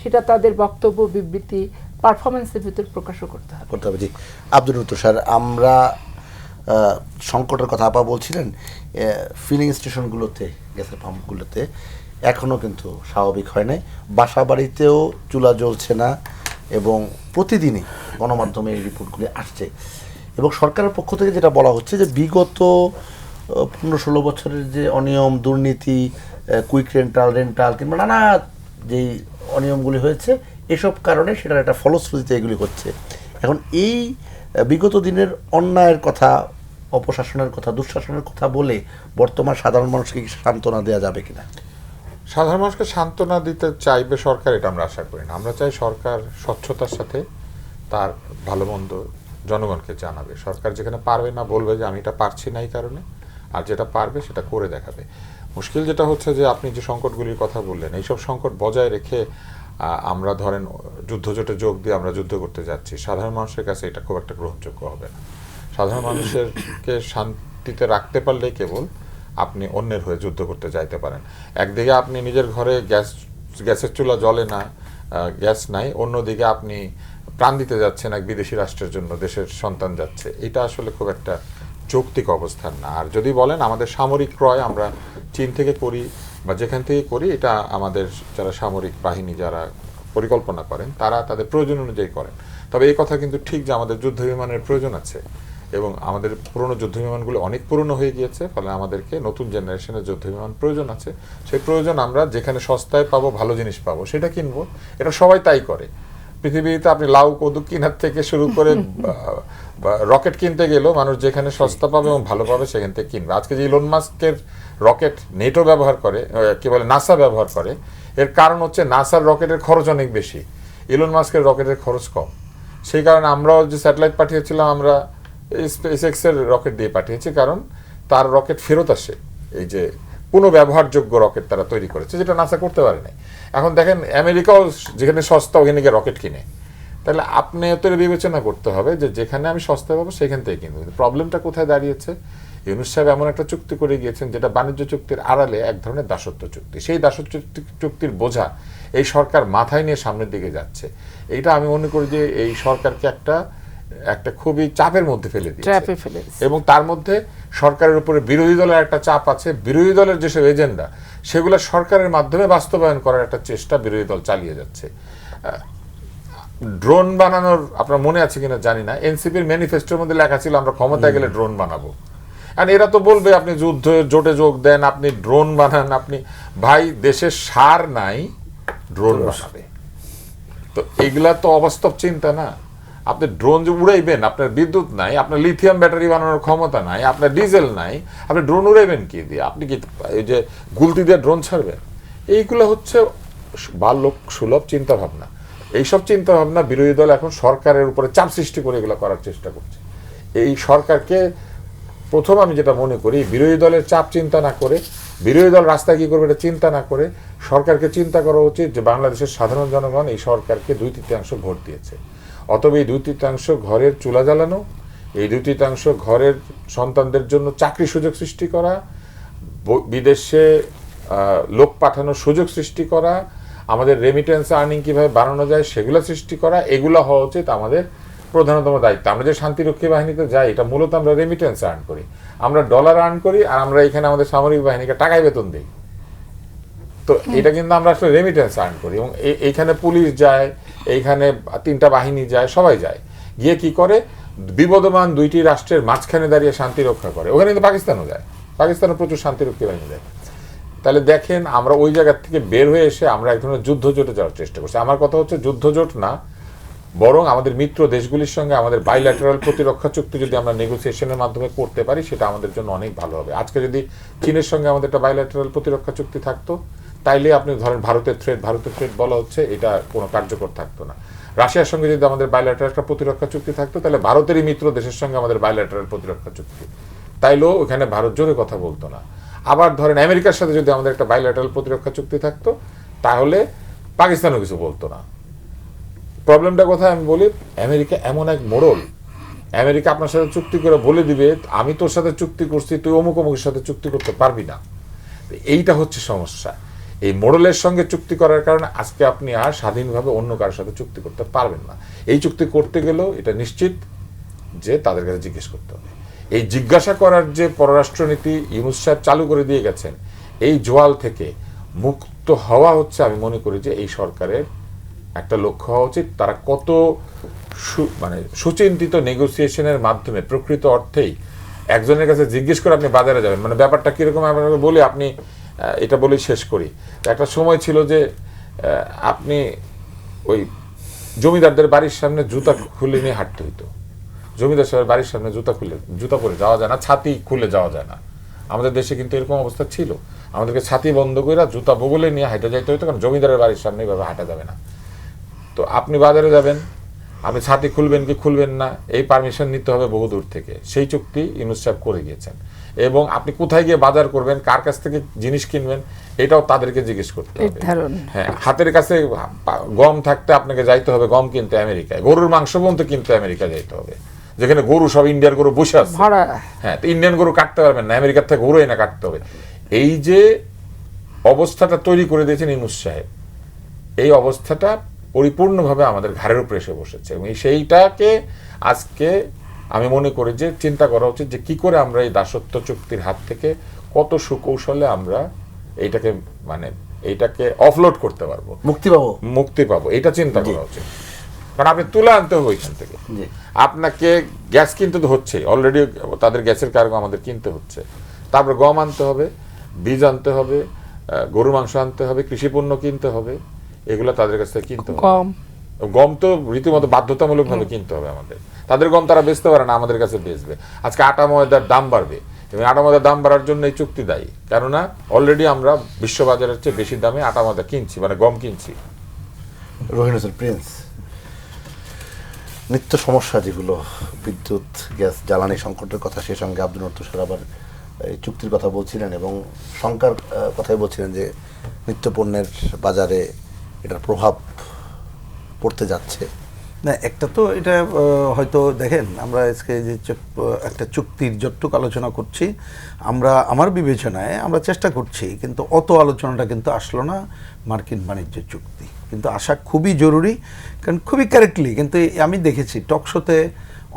সেটা তাদের বক্তব্য, বিবৃতি, পারফরমেন্সের ভিতর প্রকাশও করতে হবে। জি, আব্দুল লতিফ স্যার, আমরা সংকটের কথা আপা বলছিলেন, ফিলিং স্টেশনগুলোতে, গ্যাসের পাম্পগুলোতে এখনও কিন্তু স্বাভাবিক হয় নাই। বাসা বাড়িতেও চুলা জ্বলছে না এবং প্রতিদিনই গণমাধ্যমে এই রিপোর্টগুলি আসছে এবং সরকারের পক্ষ থেকে যেটা বলা হচ্ছে যে বিগত 15-16 বছরের যে অনিয়ম, দুর্নীতি, কুইক রেন্টাল কিংবা নানা যেই অনিয়মগুলি হয়েছে, এসব কারণে সেটার একটা ফলশ্রুতিতে এগুলি হচ্ছে। এখন এই বিগত দিনের অন্যায়ের কথা, অপশাসনের কথা, দুঃশাসনের কথা বলে বর্তমান সাধারণ মানুষকে সান্ত্বনা দেওয়া যাবে কিনা? সাধারণ মানুষকে সান্ত্বনা দিতে চাইবে সরকার, এটা আমরা আশা করি না। আমরা চাই সরকার স্বচ্ছতার সাথে তার ভালো মন্দ জনগণকে জানাবে। সরকার যেখানে পারবে না বলবে যে আমি এটা পারছি না এই কারণে, আর যেটা পারবে সেটা করে দেখাবে। মুশকিল যেটা হচ্ছে যে আপনি যে সংকটগুলির কথা বললেন, এইসব সংকট বজায় রেখে আমরা ধরেন যুদ্ধজোটে যোগ দিয়ে আমরা যুদ্ধ করতে যাচ্ছি, সাধারণ মানুষের কাছে এটা খুব একটা গ্রহণযোগ্য হবে না। সাধারণ মানুষেরকে শান্তিতে রাখতে পারলেই কেবল আপনি অন্যের হয়ে যুদ্ধ করতে যাইতে পারেন। একদিকে আপনি নিজের ঘরে গ্যাসের চুলা জ্বলে না, গ্যাস নাই, অন্যদিকে আপনি প্রাণ দিতে যাচ্ছেন এক বিদেশি রাষ্ট্রের জন্য, দেশের সন্তান যাচ্ছে, এটা আসলে খুব একটা যৌক্তিক অবস্থান না। আর যদি বলেন আমাদের সামরিক ক্রয় আমরা চীন থেকে করি বা যেখান থেকে করি, এটা আমাদের যারা সামরিক বাহিনী যারা পরিকল্পনা করেন তারা তাদের প্রয়োজন অনুযায়ী করেন। তবে এই কথা কিন্তু ঠিক যে আমাদের যুদ্ধ বিমানের প্রয়োজন আছে এবং আমাদের পুরনো যুদ্ধ বিমানগুলো অনেক পুরনো হয়ে গিয়েছে, ফলে আমাদেরকে নতুন জেনারেশনের যুদ্ধ বিমান প্রয়োজন আছে। সেই প্রয়োজন আমরা যেখানে সস্তায় পাবো, ভালো জিনিস পাবো, সেটা কিনবো। এটা সবাই তাই করে। পৃথিবীতে আপনি লাউ কদু কেনার থেকে শুরু করে রকেট কিনতে গেলেও মানুষ যেখানে সস্তা পাবে এবং ভালো পাবে সেখান থেকে কিনবে। আজকে যে ইলন মাস্কের রকেট নেটো ব্যবহার করে, কি বলে নাসা ব্যবহার করে, এর কারণ হচ্ছে নাসার রকেটের খরচ অনেক বেশি, ইলন মাস্কের রকেটের খরচ কম। সেই কারণে আমরাও যে স্যাটেলাইট পাঠিয়েছিলাম, আমরা স্পেসএক্স এর রকেট দিয়ে পাঠিয়েছি, কারণ তার রকেট ফেরত আসে। এই যে পুনঃব্যবহারযোগ্য রকেট তারা তৈরি করেছে, যেটা নাসা করতে পারে নাই। এখন দেখেন আমেরিকাও যেখানে সস্তা ওখানে গিয়ে রকেট কিনে। তাহলে আপনি তো বিবেচনা করতে হবে যে যেখানে আমি সস্তা পাবো সেখান থেকে কিনবো। প্রবলেমটা কোথায় দাঁড়িয়েছে? ইউনূস সাহেব এমন একটা চুক্তি করে গিয়েছেন যেটা বাণিজ্য চুক্তির আড়ালে এক ধরনের দাসত্ব চুক্তি। সেই দাসত্ব চুক্তির বোঝা এই সরকার মাথায় নিয়ে সামনের দিকে যাচ্ছে। এইটা আমি মনে করি যে এই সরকারকে একটা খুবই চাপের মধ্যে ফেলে দিয়েছে এবং তার মধ্যে সরকারের উপরে বিরোধী দলের একটা চাপ আছে। বিরোধী দলের যেসব এজেন্ডা সেগুলো সরকারের মাধ্যমে বাস্তবায়ন করার একটা চেষ্টা বিরোধী দল চালিয়ে যাচ্ছে। ড্রোন বানানোর আপনার মনে আছে কিনা জানি না, এনসিপির ম্যানিফেস্টোর মধ্যে লেখা ছিল আমরা ক্ষমতায় গেলে ড্রোন বানাবো। আর এরা তো বলবে আপনি জোটে যোগ দেন, আপনি ড্রোন বানান। আপনি ভাই দেশের সার নাই, ড্রোন বানাবে? তো এইগুলা তো অবাস্তব চিন্তা না। আপনি ড্রোন যে উড়াইবেন, আপনার বিদ্যুৎ নাই, আপনার লিথিয়াম ব্যাটারি বানানোর ক্ষমতা নাই, আপনার ডিজেল নাই, আপনি ড্রোন উড়াইবেন কি দিয়ে? আপনি কি এই যে গুলতি দিয়ে ড্রোন ছাড়বেন? এইগুলো হচ্ছে বাল্যক সুলভ চিন্তা ভাবনা। এইসব চিন্তা ভাবনা বিরোধী দল এখন সরকারের উপরে চাপ সৃষ্টি করে এগুলো করার চেষ্টা করছে। এই সরকারকে প্রথম আমি যেটা মনে করি, বিরোধী দলের চাপ চিন্তা না করে, বিরোধী দল রাস্তায় কি করবে এটা চিন্তা না করে সরকারকে চিন্তা করা উচিত যে বাংলাদেশের সাধারণ জনগণ এই সরকারকে 2/3 ভোট দিয়েছে, অতএব এই 2/3 ঘরের চুলা জ্বালানো এই 2/3 ঘরের সন্তানদের জন্য চাকরি সুযোগ সৃষ্টি করা, বিদেশে লোক পাঠানোর সুযোগ সৃষ্টি করা, আমাদের রেমিটেন্স আর্নিং কিভাবে বাড়ানো যায় সেগুলো সৃষ্টি করা, এগুলো হওয়া উচিত আমাদের প্রধানতম দায়িত্ব। আমরা যে শান্তিরক্ষী বাহিনীতে যাই, এটা মূলত আমরা রেমিটেন্স আর্ন করি, আমরা ডলার আর্ন করি, আর আমরা এখানে আমাদের সামরিক বাহিনীকে টাকায় বেতন দিই। তো এটা কিন্তু আমরা আসলে রেমিটেন্স আর্ন করি। এবং এইখানে পুলিশ যায়, এইখানে 3টা বাহিনী যায়, সবাই যায়, গিয়ে কি করে বিবদমান 2টি রাষ্ট্রের মাঝখানে দাঁড়িয়ে শান্তি রক্ষা করে। ওখানে কিন্তু পাকিস্তানও যায়, পাকিস্তানও প্রচুর শান্তিরক্ষী বাহিনী যায়। তাহলে দেখেন আমরা ওই জায়গা থেকে বের হয়ে এসে আমরা এক ধরনের যুদ্ধজোটে যাওয়ার চেষ্টা করছি। আমার কথা হচ্ছে যুদ্ধজোট না, বরং আমাদের মিত্র দেশগুলির সঙ্গে আমাদের বাইল্যাটারাল প্রতিরক্ষা চুক্তি যদি আমরা নেগোসিয়েশনের মাধ্যমে করতে পারি, সেটা আমাদের জন্য অনেক ভালো হবে। আজকে যদি চীনের সঙ্গে আমাদের একটা বাইল্যাটারাল প্রতিরক্ষা চুক্তি থাকতো, তাইলে আপনি ধরেন ভারতের থ্রেট বলা হচ্ছে, এটা কোনো কার্যকর থাকতো না। রাশিয়ার সঙ্গে যদি আমাদের বাইল্যাটারাল একটা প্রতিরক্ষা চুক্তি থাকতো, তাহলে ভারতেরই মিত্র দেশের সঙ্গে আমাদের বাইল্যাটারাল প্রতিরক্ষা চুক্তি, তাইলেও ওখানে ভারত জোরে কথা বলতো না। আবার ধরেন আমেরিকার সাথে যদি আমাদের একটা বাইল্যাটারাল প্রতিরক্ষা চুক্তি থাকতো, তাহলে পাকিস্তানও কিছু বলতো না। প্রবলেমটা কোথায় আমি বলি, আমেরিকা এমন এক মোড়ল, আমেরিকা আপনার সাথে চুক্তি করে বলে দিবে আমি তোর সাথে চুক্তি করছি, তুই অমুক অমুকের সাথে চুক্তি করতে পারবি না। এইটা হচ্ছে সমস্যা। এই মোড়লের সঙ্গে চুক্তি করার কারণে আজকে আপনি আর স্বাধীনভাবে অন্য কারোর সাথে চুক্তি করতে পারবেন না। এই চুক্তি করতে গেলেও এটা নিশ্চিত যে তাদের কাছে জিজ্ঞেস করতে হবে। এই জিজ্ঞাসা করার যে পররাষ্ট্রনীতি ইউনূস সাহেব চালু করে দিয়ে গেছেন, এই জোয়াল থেকে মুক্ত হওয়া হচ্ছে, আমি মনে করি যে এই সরকারের একটা লক্ষ্য হওয়া উচিত। তারা কত মানে সুচিন্তিত নেগোসিয়েশনের মাধ্যমে প্রকৃত অর্থেই একজনের কাছে জিজ্ঞেস করে আপনি বাজারে যাবেন, মানে ব্যাপারটা কিরকম আপনাকে বলি, আপনি এটা বলেই শেষ করি। একটা সময় ছিল যে আপনি ওই জমিদারদের বাড়ির সামনে জুতা খুলে নিয়ে হাঁটতে হইতো। জমিদার সাহেবের বাড়ির সামনে জুতা পরে যাওয়া যায় না, ছাতি খুলে যাওয়া যায় না। আমাদের দেশে কিন্তু এরকম অবস্থা ছিল, আমাদেরকে ছাতি বন্ধ করে জুতা বগলে নিয়ে হাঁটে যাইতে হইতো, কারণ জমিদারের বাড়ির সামনে এইভাবে হাঁটা যাবে না। তো আপনি বাজারে যাবেন, আপনি ছাতি খুলবেন কি খুলবেন না, এই পারমিশন নিতে হবে বহু দূর থেকে। সেই চুক্তি ইউনূস সাহেব করে গিয়েছেন। এবং আপনি কোথায় গিয়ে বাজার করবেন, কার কাছ থেকে জিনিস কিনবেন, এটাও তাদেরকে জিজ্ঞেস করতে হবে। হ্যাঁ, হাতের কাছে গম থাকতে আপনাকে যাইতে হবে গম কিনতে আমেরিকায়, গরুর মাংস পর্যন্ত কিনতে আমেরিকা যাইতে হবে, যেখানে গরু সব ইন্ডিয়ার গরু বসে আছে। হ্যাঁ, তো ইন্ডিয়ান গরু কাটতে পারবেন না, আমেরিকার থেকে গরু এনে কাটতে হবে। এই যে অবস্থাটা তৈরি করে দিয়েছেন ইউনূস সাহেব, এই অবস্থাটা পরিপূর্ণভাবে আমাদের ঘাড়ের উপরে এসে বসেছে। এবং সেইটাকে আজকে আমি মনে করি যে চিন্তা করা উচিত যে কি করে আমরা এই দাসত্ব চুক্তির হাত থেকে কত সুকৌশলে আমরা এইটাকে অফলোড করতে পারবো, মুক্তি পাবো, এটা চিন্তা করা উচিত। কারণ আপনি তুলে আনতে হবে ওইখান থেকে, আপনাকে গ্যাস কিনতে তো হচ্ছে, অলরেডি তাদের গ্যাসের কার্গো আমাদের কিনতে হচ্ছে, তারপর গম আনতে হবে, বীজ আনতে হবে, গরু মাংস আনতে হবে, কৃষি পণ্য কিনতে হবে, এগুলো তাদের কাছ থেকে কিনতে হবে। গম তো রীতিমতো বাধ্যতামূলক ভাবে কিনতে হবে আমাদের, তাদের গম তারা বেচতে পারে না, আমাদের কাছে বেচবে। আজকে আটা ময়দার দাম বাড়বে, এবং আটা ময়দার দাম বাড়ার জন্য এই চুক্তি দায়ী, কেননা অলরেডি আমরা বিশ্ববাজারের চেয়ে বেশি দামে আটা ময়দা কিনছি, মানে গম কিনছি। রহিন হোসেন প্রিন্স, নিত্য সমস্যা যেগুলো বিদ্যুৎ, গ্যাস, জ্বালানি সংকটের কথা, সেই সঙ্গে আব্দুল নূর তুষার আবার এই চুক্তির কথা বলছিলেন এবং শঙ্কার কথাই বলছিলেন যে নিত্য পণ্যের বাজারে এটার প্রভাব পড়তে যাচ্ছে। না, একটা তো এটা হয়তো দেখেন, আমরা আজকে যে একটা চুক্তির যতটুকু আলোচনা করছি, আমার বিবেচনায় আমরা চেষ্টা করছি, কিন্তু অত আলোচনাটা কিন্তু আসলো না মার্কিন বাণিজ্য চুক্তি। কিন্তু আসা খুবই জরুরি, কারণ খুবই কারেক্টলি কিন্তু আমি দেখেছি টকশোতে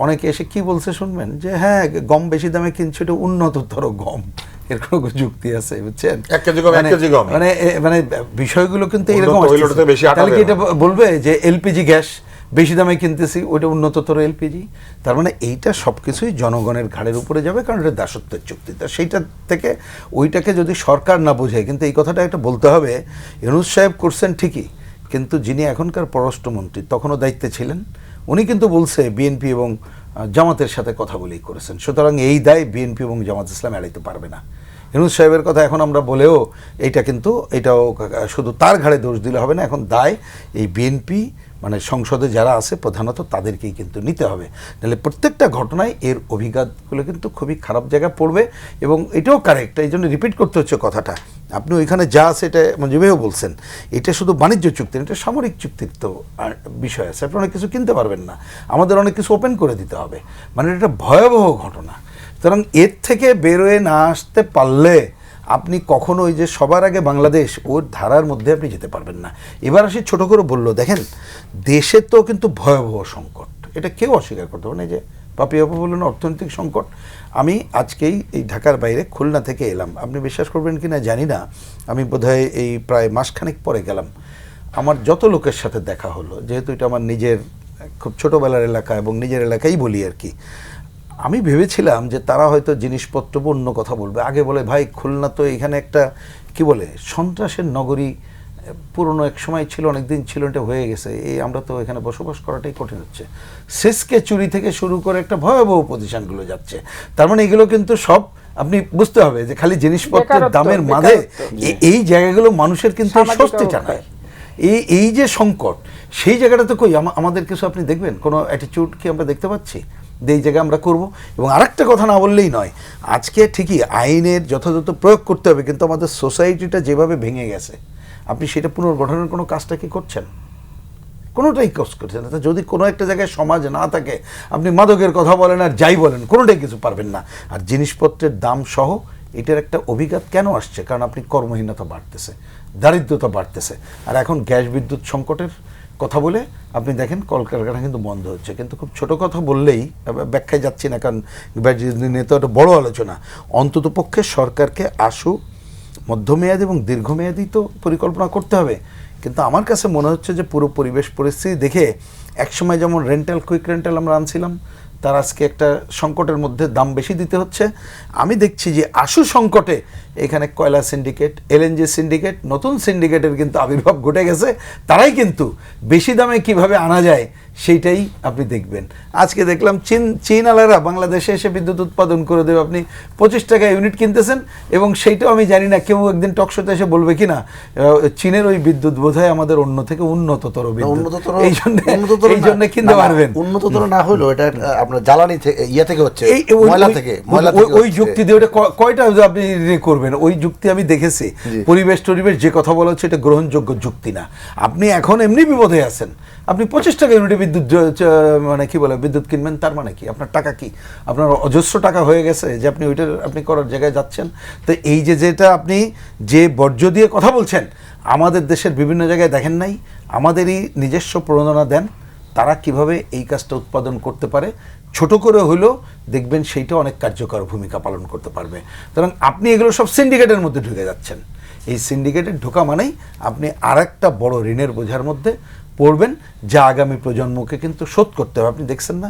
অনেকে এসে কি বলছে শুনবেন, যে হ্যাঁ গম বেশি দামে কিনছে, এটা উন্নততর গম, এর কোনো যুক্তি আছে? বুঝছেন, মানে বিষয়গুলো কিন্তু এরকম। তাহলে কি এটা বলবে যে এলপিজি গ্যাস বেশি দামে কিনতেছি, ওইটা উন্নততর এলপিজি? তার মানে এইটা সব কিছুই জনগণের ঘাড়ের উপরে যাবে, কারণ এটা দাসত্বের চুক্তি। তা সেইটা থেকে ওইটাকে যদি সরকার না বোঝে, কিন্তু এই কথাটা একটা বলতে হবে, ইউনূস সাহেব করছেন ঠিকই, কিন্তু যিনি এখনকার পররাষ্ট্রমন্ত্রী তখনও দায়িত্বে ছিলেন, উনি কিন্তু বলছে বিএনপি এবং জামাতের সাথে কথা বলেই করেছেন। সুতরাং এই দায় বিএনপি এবং জামাত ইসলাম এড়াইতে পারবে না। ইউনূস সাহেবের কথা এখন আমরা বলেও এটাও শুধু তার ঘাড়ে দোষ দিলে হবে না, এখন দায় এই বিএনপি মানে সংসদে যারা আছে প্রধানত তাদেরকেই কিন্তু নিতে হবে, নাহলে প্রত্যেকটা ঘটনায় এর অভিঘাতগুলো কিন্তু খুবই খারাপ জায়গায় পড়বে। এবং এটাও কারেক্ট, এই জন্য রিপিট করতে হচ্ছে কথাটা। আপনি ওইখানে যা আছে এটা মঞ্জুবেও বলছেন, এটা শুধু বাণিজ্য চুক্তি, এটা সামরিক চুক্তির তো বিষয় আছে, আপনি অনেক কিছু কিনতে পারবেন না, আমাদের অনেক কিছু ওপেন করে দিতে হবে, মানে এটা ভয়াবহ ঘটনা। সুতরাং এর থেকে বেরোয় না আসতে পারলে আপনি কখনো ওই যে সবার আগে বাংলাদেশ ওর ধারার মধ্যে আপনি যেতে পারবেন না। এবার আসি ছোট করে বললো, দেখেন দেশে তো কিন্তু ভয়াবহ সংকট, এটা কেউ অস্বীকার করতে পারে না। যে পাপি আপু বললেন অর্থনৈতিক সংকট, আমি আজকেই এই ঢাকার বাইরে খুলনা থেকে এলাম, আপনি বিশ্বাস করবেন কি না জানি না, আমি বোধহয় এই প্রায় মাসখানেক পরে গেলাম, আমার যত লোকের সাথে দেখা হলো, যেহেতু এটা আমার নিজের খুব ছোটোবেলার এলাকা এবং নিজের এলাকাই বলি আর কি, আমি ভেবেছিলাম যে তারা হয়তো জিনিসপত্র অন্য কথা বলবে। আগে বলে ভাই খুলনা তো এখানে একটা কি বলে সন্ত্রাসের নগরী, পুরনো এক সময় ছিল, অনেক দিন ছিল, এটা হয়ে গেছে, এই আমরা তো এখানে বসবাস করাটাই কঠিন হচ্ছে। সেচকে চুরি থেকে শুরু করে একটা ভয়াবহ পজিশনগুলো যাচ্ছে। তার মানে এগুলো কিন্তু সব আপনি বুঝতে হবে যে খালি জিনিসপত্রের দামের মাঝে এই জায়গাগুলো মানুষের কিন্তু স্বস্তিটা নাই। এই যে সংকট, সেই জায়গাটা তো কই আমাদের কিছু আপনি দেখবেন কোনো অ্যাটিটিউড কি আমরা দেখতে পাচ্ছি যে এই জায়গায় আমরা করব। এবং আরেকটা কথা না বললেই নয়, আজকে ঠিকই আইনের যথাযথ প্রয়োগ করতে হবে, কিন্তু আমাদের সোসাইটিটা যেভাবে ভেঙে গেছে, আপনি সেটা পুনর্গঠনের কোনো কাজটা কি করছেন? কোনোটাই কাজ করছেন না। যদি কোনো একটা জায়গায় সমাজ না থাকে, আপনি মাদকের কথা বলেন আর যাই বলেন, কোনোটাই কিছু পারবেন না। আর জিনিসপত্রের দাম সহ এটার একটা অভিঘাত কেন আসছে? কারণ আপনি কর্মহীনতা বাড়তেছে, দারিদ্রতা বাড়তেছে, আর এখন গ্যাস বিদ্যুৎ সংকটের কথা বলে আপনি দেখেন কলকারখানা কিন্তু বন্ধ হচ্ছে। কিন্তু খুব ছোট কথা বললেই ব্যাখ্যায় যাচ্ছি না, কারণ নিয়ে তো একটা বড় আলোচনা। অন্তত পক্ষে সরকারকে আশু মধ্যমেয়াদী এবং দীর্ঘমেয়াদী তো পরিকল্পনা করতে হবে। কিন্তু আমার কাছে মনে হচ্ছে যে পুরো পরিবেশ পরিস্থিতি দেখে একসময় যেমন কুইক রেন্টাল আমরা আনছিলাম, তার আজকে একটা সংকটের মধ্যে দাম বেশি দিতে হচ্ছে। আমি দেখছি যে আশু সংকটে এখানে কয়লা সিন্ডিকেট, এলএনজি সিন্ডিকেট, নতুন সিন্ডিকেটের কিন্তু আবির্ভাব ঘটে গেছে। তারাই কিন্তু বেশি দামে কিভাবে আনা যায় সেইটাই আপনি দেখবেন। আজকে দেখলাম চীনালারা বাংলাদেশে এসে বিদ্যুৎ উৎপাদন করে দেবে, আপনি 25 টাকা ইউনিট কিনতেছেন, এবং সেইটাও আমি জানি না কেউ একদিন টকশোতে এসে বলবে কি না চীনের ওই বিদ্যুৎ বোধহয় আমাদের অন্য থেকে উন্নততর বিদ্যুৎ, এই জন্য কিনতে পারবেন। উন্নততর না হলেও এটা আপনার জ্বালানি থেকে ইয়া থেকে হচ্ছে, ময়লা থেকে ওই যুক্তি দিয়ে ওটা কয়টা আপনি করবেন? ওই যুক্তি আমি দেখেছি, পরিবেশ যে কথা বলা হচ্ছে এটা গ্রহণযোগ্য যুক্তি না। আপনি এখন এমনি বিপদে আছেন, আপনি 25 টাকা ইউনিটে বিদ্যুৎ মানে কি বলে বিদ্যুৎ কিনবেন, তার মানে কি আপনার টাকা কি আপনার অজস্র টাকা হয়ে গেছে যে আপনি ওইটার আপনি করার জায়গায় যাচ্ছেন। তো এই যেটা আপনি যে বর্জ্য দিয়ে কথা বলছেন, আমাদের দেশের বিভিন্ন জায়গায় দেখেন নাই, আমাদেরই নিজস্ব প্রণোদনা দেন তারা কিভাবে এই কাজটা উৎপাদন করতে পারে, ছোট করে হলেও দেখবেন সেইটা অনেক কার্যকর ভূমিকা পালন করতে পারবে। সুতরাং আপনি এগুলো সব সিন্ডিকেটের মধ্যে ঢুকে যাচ্ছেন। এই সিন্ডিকেটের ঢোকা মানেই আপনি আরেকটা বড় ঋণের বোঝার মধ্যে পড়বেন, যা আগামী প্রজন্মকে কিন্তু শোধ করতে হবে। আপনি দেখছেন না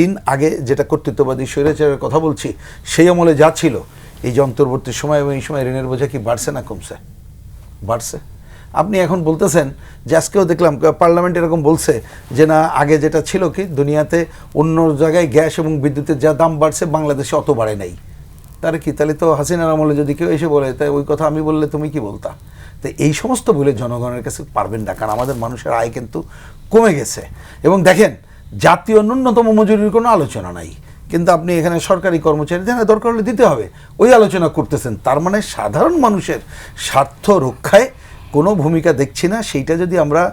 ঋণ আগে যেটা কর্তৃত্ববাদী স্বৈরাচারের কথা বলছি, সেই আমলে যা ছিল, এই যে অন্তর্বর্তী সময় এবং এই সময় ঋণের বোঝা কি বাড়ছে না কমছে? বাড়ছে। আপনি এখন বলতেছেন যে আজকেও দেখলাম পার্লামেন্ট এরকম বলছে যে না আগে যেটা ছিল কি দুনিয়াতে অন্য জায়গায় গ্যাস এবং বিদ্যুতের যা দাম বাড়ছে বাংলাদেশে অত বাড়ে নাই। তার কি তাহলে তো হাসিনার আমলে যদি কেউ এসে বলে তাই ওই কথা আমি বললে তুমি কি বলতা? তো এই সমস্ত বলে জনগণের কাছে পারবেন না, কারণ আমাদের মানুষের আয় কিন্তু কমে গেছে। এবং দেখেন জাতীয় ন্যূনতম মজুরির কোনো আলোচনা নাই, কিন্তু আপনি এখানে সরকারি কর্মচারী দেন দরকার হলে দিতে হবে, ওই আলোচনা করতেছেন। তার মানে সাধারণ মানুষের স্বার্থ রক্ষায় কোনো ভূমিকা দেখছি না। সেইটা যদি আমরা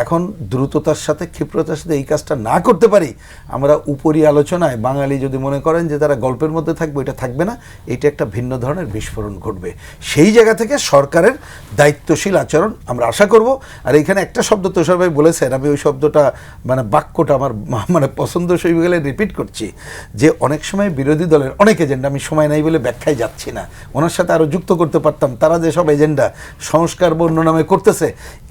এখন দ্রুততার সাথে ক্ষিপ্রতার সাথে এই কাজটা না করতে পারি, আমরা উপরি আলোচনায় বাঙালি যদি মনে করেন যে তারা গল্পের মধ্যে থাকবে, এটা থাকবে না, এটা একটা ভিন্ন ধরনের বিস্ফোরণ ঘটবে। সেই জায়গা থেকে সরকারের দায়িত্বশীল আচরণ আমরা আশা করব। আর এইখানে একটা শব্দ তুষার ভাই বলেছেন, আমি ওই শব্দটা মানে বাক্যটা আমার মানে পছন্দসই গেলে রিপিট করছি, যে অনেক সময় বিরোধী দলের অনেক এজেন্ডা, আমি সময় নাই বলে ব্যাখ্যায় যাচ্ছি না, ওনার সাথে আরও যুক্ত করতে পারতাম, তারা যেসব এজেন্ডা সংস্কার বন্য নামে করতেছে,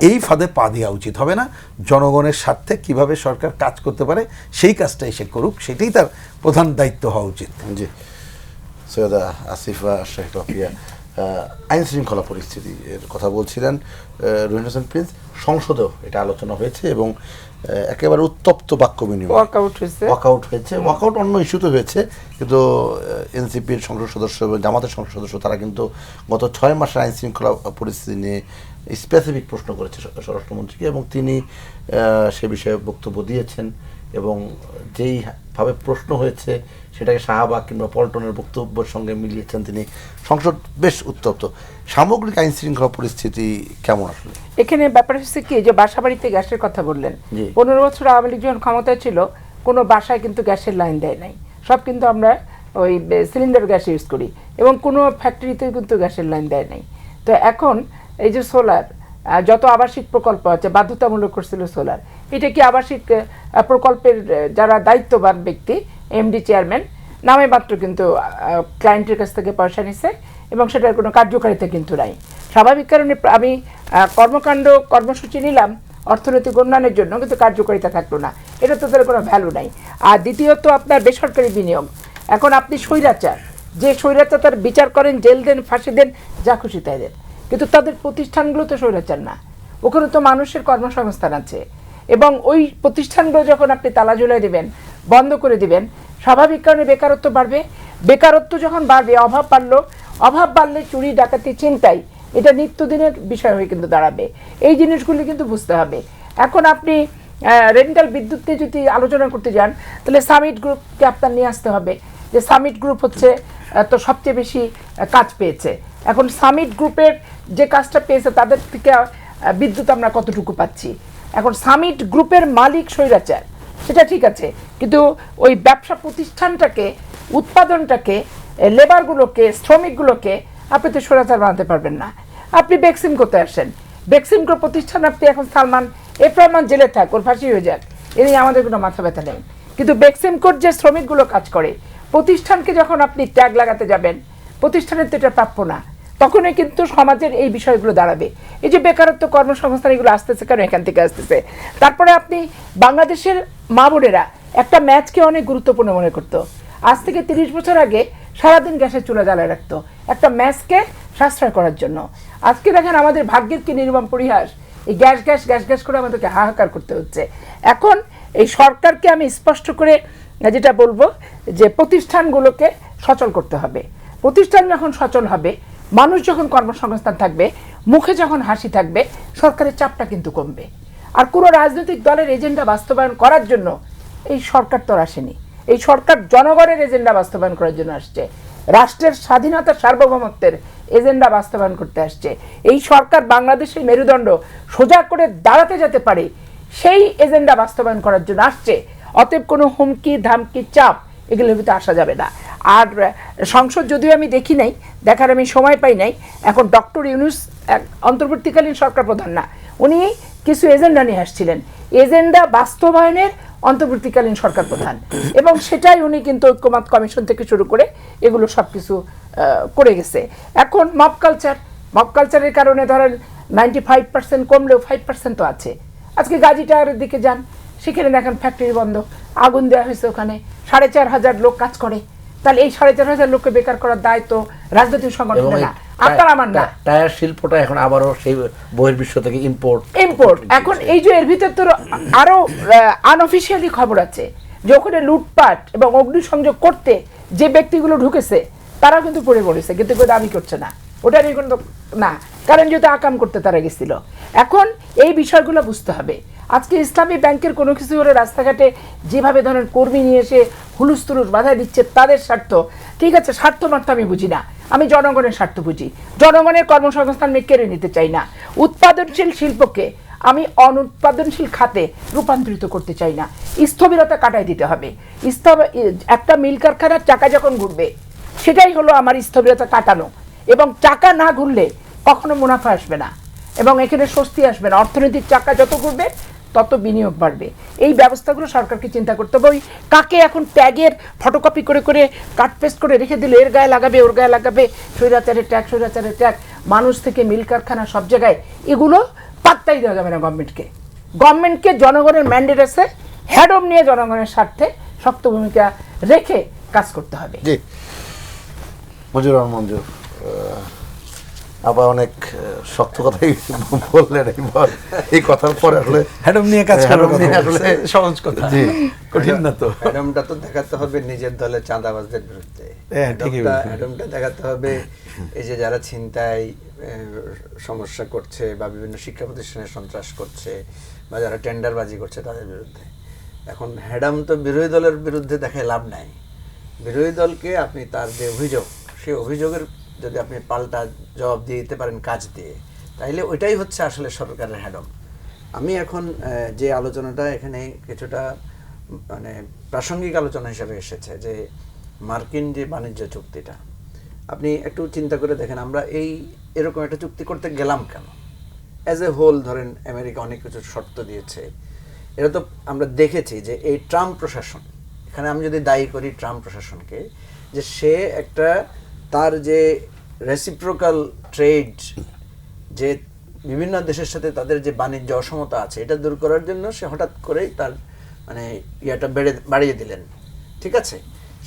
এই ফাঁদে পা দেওয়া উচিত হবে না। জনগণের স্বার্থে কিভাবে সরকার কাজ করতে পারে সেই কাজটাই সে করুক, সেটাই তার প্রধান দায়িত্ব হওয়া উচিত। জি সৈয়দা আসিফা শেখ রফিয়া, আইন শৃঙ্খলা পরিস্থিতি এর কথা বলছিলেন রহিন হোসেন প্রিন্স। সংসদেও এটা আলোচনা হয়েছে এবং একেবারে উত্তপ্ত বাক্য বিনিময় ওয়াকআউট হয়েছে। ওয়াকআউট অন্য ইস্যুতে হয়েছে, কিন্তু এনসিপির সংসদ সদস্য এবং জামাতের সংসদ সদস্য তারা কিন্তু গত 6 মাসের আইন শৃঙ্খলা পরিস্থিতি নিয়ে স্পেসিফিক প্রশ্ন করেছে স্বরাষ্ট্রমন্ত্রীকে, এবং তিনি সে বিষয়ে বক্তব্য দিয়েছেন এবং যেইভাবে প্রশ্ন হয়েছে সেটাকে শাহবাগ কিংবা পল্টনের বক্তব্যের সঙ্গে মিলিয়েছেন তিনি। সংসদ বেশ উত্তপ্ত। সামগ্রিক আইন শৃঙ্খলা পরিস্থিতি কেমন আসলে? এখানে ব্যাপার হচ্ছে কি, যে বাসাবাড়িতে গ্যাসের কথা বললেন, 15 বছর আওয়ামী লীগ যখন ক্ষমতায় ছিল কোনো বাসায় কিন্তু গ্যাসের লাইন দেয় নাই, সব কিন্তু আমরা ওই সিলিন্ডার গ্যাস ইউজ করি, এবং কোনো ফ্যাক্টরিতে কিন্তু গ্যাসের লাইন দেয় নাই। তো এখন এই যে সোলার, যত আবাসিক প্রকল্প আছে বাধ্যতামূলক করছিল সোলার, এটা কি আবাসিক প্রকল্পের যারা দায়িত্ববান ব্যক্তি এমডি চেয়ারম্যান নামে মাত্র কিন্তু ক্লায়েন্টের কাছ থেকে পয়সা নিছে এবং সেটার কোনো কার্যকারিতা কিন্তু নাই। স্বাভাবিক কারণে আমি কর্মসূচি নিলাম অর্থনৈতিক উন্নয়নের জন্য, কিন্তু কার্যকারিতা থাকলো না, এটা তো তাদের কোনো ভ্যালু নাই। আর দ্বিতীয়ত আপনার বেসরকারি বিনিয়োগ, এখন আপনি স্বৈরাচার, যে স্বৈরাচার তার বিচার করেন, জেল দেন, ফাঁসি দেন, যা খুশি তাই দেন, কিন্তু তাদের প্রতিষ্ঠানগুলো তো স্বৈরাচার না, ওখানে তো মানুষের কর্মসংস্থান আছে। এবং ওই প্রতিষ্ঠানগুলো যখন আপনি তালা ঝুলাই দেবেন, বন্ধ করে দিবেন, স্বাভাবিক কারণে বেকারত্ব বাড়বে। বেকারত্ব যখন বাড়বে, অভাব বাড়লে চুরি, ডাকাতি, ছিনতাই এটা নিত্যদিনের বিষয় হয়ে কিন্তু দাঁড়াবে। এই জিনিসগুলি কিন্তু বুঝতে হবে। এখন আপনি রেন্টাল বিদ্যুৎ নিয়ে যদি আলোচনা করতে যান, তাহলে সামিট গ্রুপকে আপনার নিয়ে আসতে হবে, যে সামিট গ্রুপ হচ্ছে তো সবচেয়ে বেশি কাজ পেয়েছে। এখন সামিট গ্রুপের যে কাজটা পেয়েছে তাদের থেকে বিদ্যুৎ আমরা কতটুকু পাচ্ছি? এখন সামিট গ্রুপের মালিক স্বৈরাচার, সেটা ঠিক আছে, কিন্তু ওই ব্যবসা প্রতিষ্ঠানটাকে, উৎপাদনটাকে, লেবারগুলোকে, শ্রমিকগুলোকে আপনি তো স্বৈরাচার বানাতে পারবেন না। আপনি বেক্সিমকোতে আসেন, বেক্সিমকো প্রতিষ্ঠান আপনি এখন সালমান এফ রহমান জেলে থাক, ওর ফাঁসি হয়ে যাক, এ নিয়ে আমাদের কোনো মাথা ব্যথা নেই, কিন্তু বেক্সিমকোর যে শ্রমিকগুলো কাজ করে, প্রতিষ্ঠানকে যখন আপনি ট্যাগ লাগাতে যাবেন, প্রতিষ্ঠানের তো এটা প্রাপ্য না, তখনই কিন্তু সমাজের এই বিষয়গুলো দাঁড়াবে। এই যে বেকারত্ব, কর্মসংস্থান, এগুলো আসতেছে কারণ এখান থেকে আসতেছে। তারপরে আপনি বাংলাদেশের মা বোনেরা একটা ম্যাচকে অনেক গুরুত্বপূর্ণ মনে করতো। আজ থেকে 30 বছর আগে সারাদিন গ্যাসের চুলা জ্বালায় রাখতো একটা ম্যাচকে সাশ্রয় করার জন্য। আজকে দেখেন আমাদের ভাগ্যের কি নির্মম পরিহাস, এই গ্যাস গ্যাস গ্যাস গ্যাস করে আমাদেরকে হাহাকার করতে হচ্ছে। এখন এই সরকারকে আমি স্পষ্ট করে যেটা বলবো, যে প্রতিষ্ঠানগুলোকে সচল করতে হবে। প্রতিষ্ঠান যখন সচল হবে, মানুষ যখন কর্মসংস্থান থাকবে, মুখে যখন হাসি থাকবে, সরকারের চাপটা কিন্তু কমবে। আর কোনো রাজনৈতিক দলের এজেন্ডা বাস্তবায়ন করার জন্য এই সরকার তো আসেনি, এই সরকার জনগণের এজেন্ডা বাস্তবায়ন করার জন্য আসছে, রাষ্ট্রের স্বাধীনতা, সার্বভৌমত্বের এজেন্ডা বাস্তবায়ন করতে আসছে। এই সরকার বাংলাদেশের মেরুদণ্ড সোজা করে দাঁড়াতে যেতে পারে, সেই এজেন্ডা বাস্তবায়ন করার জন্য আসছে। অতএব কোনো হুমকি, ধামকি, চাপ এগুলোর ভিতরে আসা যাবে না। আর সংসদ যদিও আমি দেখি নাই, দেখার আমি সময় পাই নাই, এখন ডক্টর ইউনূস অন্তর্বর্তীকালীন সরকার প্রধান না, উনি কিছু এজেন্ডা নিয়ে আসছিলেন, এজেন্ডা বাস্তবায়নের অন্তর্বর্তীকালীন সরকার প্রধান, এবং সেটাই উনি কিন্তু ঐক্যমত কমিশন থেকে শুরু করে এগুলো সব কিছু করে গেছে। এখন মব কালচারের কারণে ধরেন 95% কমলেও 5% তো আছে। আজকে গাজী টাওয়ারের দিকে যান, সেখানে দেখেন ফ্যাক্টরি বন্ধ, আগুন দেওয়া হয়েছে, ওখানে 4,500 লোক কাজ করে। তাহলে এই 4,500 লোককে বেকার করার দায়িত্ব রাজনৈতিক সংগঠনের না, আপনার আমার না। টায়ার শিল্পটা এখন আবারও সেই বহির্বিশ্ব থেকে ইম্পোর্ট। এখন এই যে এর ভিতর তো আরো আনঅফিসিয়ালি খবর আছে যে ওখানে লুটপাট এবং অগ্নিসংযোগ করতে যে ব্যক্তিগুলো ঢুকেছে তারা কিন্তু পড়ে পড়েছে, কিন্তু কেউ দাবি করছে না, ওটা নিয়ে কোনো না, কারণ যেহেতু আকাম করতে তারা গেছিল। এখন এই বিষয়গুলো বুঝতে হবে। আজকে ইসলামী ব্যাংকের কোনো কিছু হলে রাস্তাঘাটে যেভাবে ধরেন কর্মী নিয়ে এসে হুলুস বাধা দিচ্ছে, তাদের স্বার্থ, ঠিক আছে, স্বার্থ মাত্র আমি বুঝি না, আমি জনগণের স্বার্থ বুঝি। জনগণের কর্মসংস্থান আমি কেড়ে নিতে চাই না, উৎপাদনশীল শিল্পকে আমি অনুৎপাদনশীল খাতে রূপান্তরিত করতে চাই না, স্থবিরতা কাটাই দিতে হবে। একটা মিল কারখানার চাকা যখন ঘুরবে, সেটাই হলো আমার স্থবিরতা কাটানো, এবং চাকা না ঘুরলে কখনো মুনাফা আসবে না এবং এখানে স্বস্তি আসবে না। অর্থনৈতিক চাকা যত ঘুরবে তত বিনিয়োগ বাড়বে। এই ব্যবস্থাগুলো সরকারকে চিন্তা করতে হবে। ওই কাকে এখন ট্যাগের ফটোকপি করে করে কাট পেস্ট করে রেখে দিলে এর গায়ে লাগাবে, ওর গায়ে লাগাবে, স্বৈরাচারের ট্যাগ, মানুষ থেকে মিল কারখানা সব জায়গায়, এগুলো পাত্তাই দেওয়া যাবে না গভর্নমেন্টকে জনগণের ম্যান্ডেট আছে, হ্যাডম নিয়ে জনগণের স্বার্থে শক্ত ভূমিকা রেখে কাজ করতে হবে। জি, মঞ্জুর, আবার অনেক শক্ত কথাই বললেন এই কথার পরে আসলে হ্যাডম নিয়ে কাজ করার হ্যাডম নিয়ে কথা আসলে বলছে, সহজ কথা, জি। কঠিন না তো। অ্যাডামটা তো দেখাতে হবে নিজের দলের চাঁদাবাজদের বিরুদ্ধে, হ্যাঁ, ঠিকই বলেছেন। অ্যাডামটা দেখাতে হবে এই যে যারা ছিনতাই সমস্যা করছে বা বিভিন্ন শিক্ষা প্রতিষ্ঠানে সন্ত্রাস করছে বা যারা টেন্ডারবাজি করছে তাদের বিরুদ্ধে। এখন হ্যাডাম তো বিরোধী দলের বিরুদ্ধে দেখায় লাভ নাই। বিরোধী দলকে আপনি তার যে অভিযোগ, সেই অভিযোগের যদি আপনি পাল্টা জবাব দিয়ে দিতে পারেন কাজ দিয়ে, তাইলে ওইটাই হচ্ছে আসলে সরকারের হ্যাডম। আমি এখন যে আলোচনাটা এখানে কিছুটা মানে প্রাসঙ্গিক আলোচনা হিসেবে এসেছে যে মার্কিন যে বাণিজ্য চুক্তিটা, আপনি একটু চিন্তা করে দেখেন আমরা এরকম একটা চুক্তি করতে গেলাম কেন? অ্যাজ এ হোল ধরেন আমেরিকা অনেক কিছু শর্ত দিয়েছে, এটা তো আমরা দেখেছি যে এই ট্রাম্প প্রশাসন, এখানে আমি যদি দায়ী করি ট্রাম্প প্রশাসনকে, যে সে একটা তার যে রেসিপ্রোকাল ট্রেড, যে বিভিন্ন দেশের সাথে তাদের যে বাণিজ্য অসমতা আছে এটা দূর করার জন্য সে হঠাৎ করেই তার মানে ইয়াটা বাড়িয়ে দিলেন, ঠিক আছে?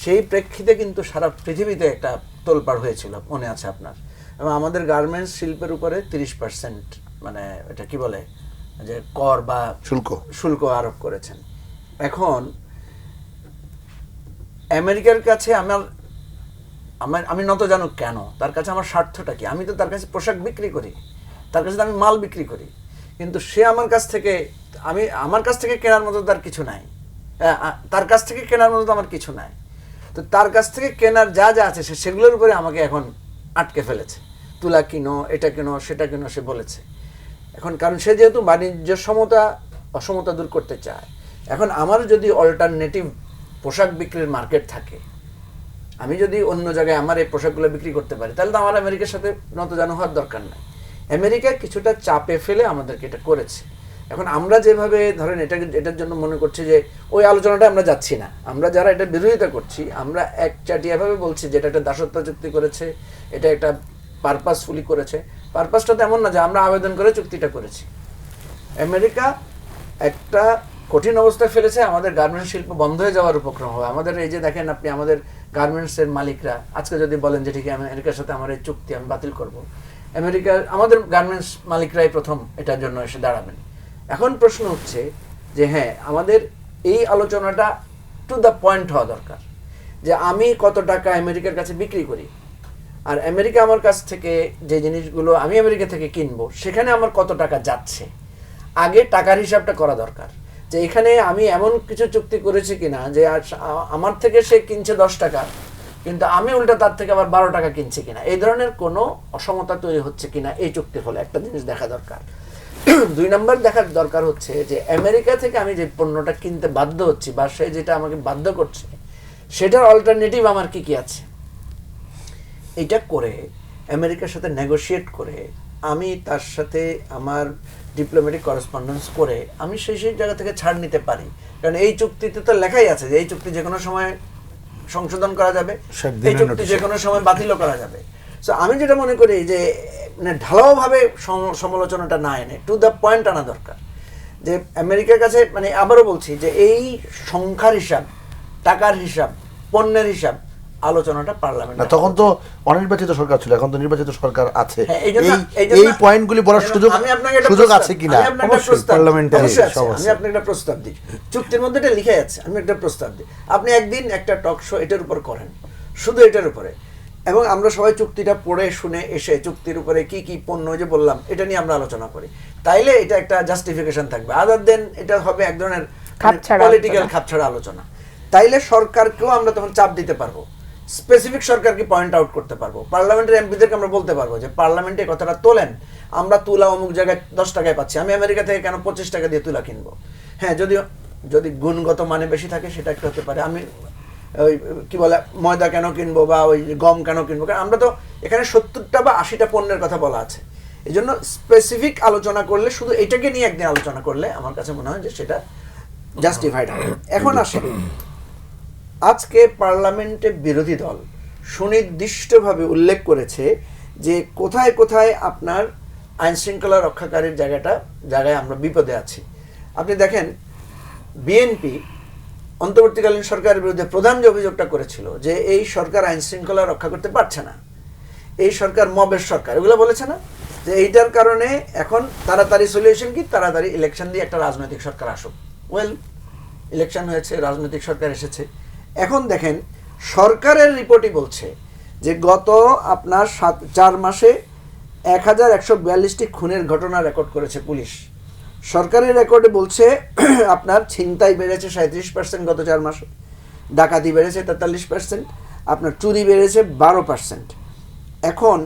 সেই প্রেক্ষিতে কিন্তু সারা পৃথিবীতে একটা তোলপাড় হয়েছিল, মনে আছে আপনার। এবং আমাদের গার্মেন্টস শিল্পের উপরে 30% মানে এটা কি বলে যে কর বা শুল্ক আরোপ করেছেন। এখন আমেরিকার কাছে আমি নত জানুক কেন, তার কাছে আমার স্বার্থটা কি? আমি তো তার কাছে পোশাক বিক্রি করি, তার কাছে আমি মাল বিক্রি করি, কিন্তু সে আমার কাছ থেকে কেনার মতো তার কিছু নাই, তার কাছ থেকে কেনার মতো আমার কিছু নাই। তো তার কাছ থেকে কেনার যা যা আছে সেগুলোর উপরে আমাকে এখন আটকে ফেলেছে। তুলা কিনো, এটা কিনো, সেটা কিনো সে বলেছে। এখন কারণ সে যেহেতু বাণিজ্য অসমতা দূর করতে চায়, এখন আমার যদি অল্টারনেটিভ পোশাক বিক্রির মার্কেট থাকে, আমি যদি অন্য জায়গায় আমার এই পোশাকগুলো বিক্রি করতে পারি, তাহলে তো আমার আমেরিকার সাথে নতজানু হওয়ার দরকার নাই। আমেরিকা কিছুটা চাপে ফেলে আমাদেরকে এটা করেছে। এখন আমরা যেভাবে ধরেন এটার জন্য মনে করছি যে ওই আলোচনাটা আমরা যাচ্ছি না, আমরা যারা এটা বিরোধিতা করছি আমরা একচাটিয়াভাবে বলছি যে এটা একটা দাসত্ব চুক্তি করেছে, এটা একটা পারপাসফুলি করেছে। পারপাসটা তেমন না যে আমরা আবেদন করে চুক্তিটা করেছি। আমেরিকা একটা কঠিন অবস্থায় ফেলেছে, আমাদের গার্মেন্টস শিল্প বন্ধ হয়ে যাওয়ার উপক্রম হবে। আমাদের এই যে দেখেন আপনি, আমাদের গার্মেন্টসের মালিকরা আজকে যদি বলেন যে ঠিক আছে আমেরিকার সাথে আমার এই চুক্তি আমি বাতিল করব, আমাদের গার্মেন্টস মালিকরাই প্রথম এটার জন্য এসে দাঁড়াবেন। এখন প্রশ্ন হচ্ছে যে হ্যাঁ, আমাদের এই আলোচনাটা টু দ্য পয়েন্ট হওয়া দরকার, যে আমি কত টাকা আমেরিকার কাছে বিক্রি করি, আর আমেরিকা আমার কাছ থেকে যে জিনিসগুলো আমি আমেরিকা থেকে কিনবো সেখানে আমার কত টাকা যাচ্ছে। আগে টাকার হিসাবটা করা দরকার, যে এখানে আমি এমন কিছু চুক্তি করেছি কিনা যে আমার থেকে সে কিনছে 10 টাকা, কিন্তু আমি উল্টা তার থেকে আবার 12 টাকা কিনছি কিনা, এই ধরনের কোনো অসমতা তৈরি হচ্ছে কিনা এই চুক্তির ফলে একটা জিনিস দেখা দরকার। 2 নম্বর দেখার দরকার হচ্ছে যে আমেরিকা থেকে আমি যে পণ্যটা কিনতে বাধ্য হচ্ছি বা সে যেটা আমাকে বাধ্য করছে সেটার অল্টারনেটিভ আমার কি কি আছে। এটা করে আমেরিকার সাথে নেগোশিয়েট করে আমি তার সাথে আমার ডিপ্লোম্যাটিক করেসপন্ডেন্স করে আমি সেই জায়গা থেকে ছাড় নিতে পারি। কারণ এই চুক্তিতে তো লেখাই আছে যে এই চুক্তি যে কোনো সময় সংশোধন করা যাবে, এই চুক্তি যে কোনো সময় বাতিলও করা যাবে। সো আমি যেটা মনে করি যে মানে ঢালাওভাবে সমালোচনাটা না এনে টু দ্য পয়েন্ট আনা দরকার। যে আমেরিকার কাছে মানে আবারও বলছি যে এই সংখ্যার হিসাব, টাকার হিসাব, পণ্যের হিসাব আলোচনাটা পার্লামেন্ট, তখন তো অনির্বাচিত সরকার ছিল, এখন তো নির্বাচিত সরকার আছে। এই এই পয়েন্টগুলি বলার সুযোগ আছে কিনা পার্লামেন্টে আমি আপনাকে একটা প্রস্তাব দিই, চুক্তির মধ্যে এটা লিখে আছে, আমি একটা প্রস্তাব দিই, আপনি একদিন একটা টক শো এটার উপর করেন, শুধু এটার উপরে, এবং আমরা সবাই চুক্তিটা পড়ে শুনে এসে চুক্তির উপরে কি কি পণ্য যে বললাম এটা নিয়ে আমরা আলোচনা করি, তাইলে এটা একটা জাস্টিফিকেশন থাকবে। আদার দেন এটা হবে এক ধরনের পলিটিক্যাল খাপছাড়া আলোচনা। তাইলে সরকারকেও আমরা তখন চাপ দিতে পারবো, স্পেসিফিক সরকারকে পয়েন্ট আউট করতে পারবো, পার্লামেন্টের এমপিদেরকে আমরা বলতে পারবো যে পার্লামেন্টে কথাটা তোলেন, আমরা তুলা অমুক জায়গায় 10 টাকায় পাচ্ছি, আমি আমেরিকা থেকে কেন 25 টাকা দিয়ে তুলা কিনবো? হ্যাঁ, যদি গুণগত মানে বেশি থাকে সেটা একটা হতে পারে। আমি ওই কি বলে ময়দা কেন কিনবো বা ওই গম কেন কিনবো? কারণ আমরা তো এখানে 70টা বা 80টা পণ্যের কথা বলা আছে। এই জন্য স্পেসিফিক আলোচনা করলে, শুধু এটাকে নিয়ে একদিন আলোচনা করলে আমার কাছে মনে হয় যে সেটা জাস্টিফাইড হবে। এখন আসেন, আজকে পার্লামেন্টে বিরোধী দল সুনির্দিষ্টভাবে উল্লেখ করেছে যে কোথায় কোথায় আপনার আইন শৃঙ্খলা রক্ষাকারীর জায়গায় আমরা বিপদে আছি। আপনি দেখেন, বিএনপি অন্তর্বর্তীকালীন সরকারের বিরুদ্ধে প্রধান যে অভিযোগটা করেছিল যে এই সরকার আইন শৃঙ্খলা রক্ষা করতে পারছে না, এই সরকার মবের সরকার, এগুলো বলেছে না, যে এইটার কারণে এখন তাড়াতাড়ি সলিউশন কি, তাড়াতাড়ি ইলেকশন দিয়ে একটা রাজনৈতিক সরকার আসুক। ওয়েল, ইলেকশন হয়েছে, রাজনৈতিক সরকার এসেছে। এখন দেখেন সরকারের রিপোর্টই বলছে যে গত আপনার 4 মাসে 1142টি খুনের ঘটনা রেকর্ড করেছে পুলিশ। সরকারের রেকর্ডে বলছে আপনার ছিনতাই বেড়েছে 37% গত 4 মাসে, ডাকাতি বেড়েছে 43%, আপনার চুরি বেড়েছে 12%। এখন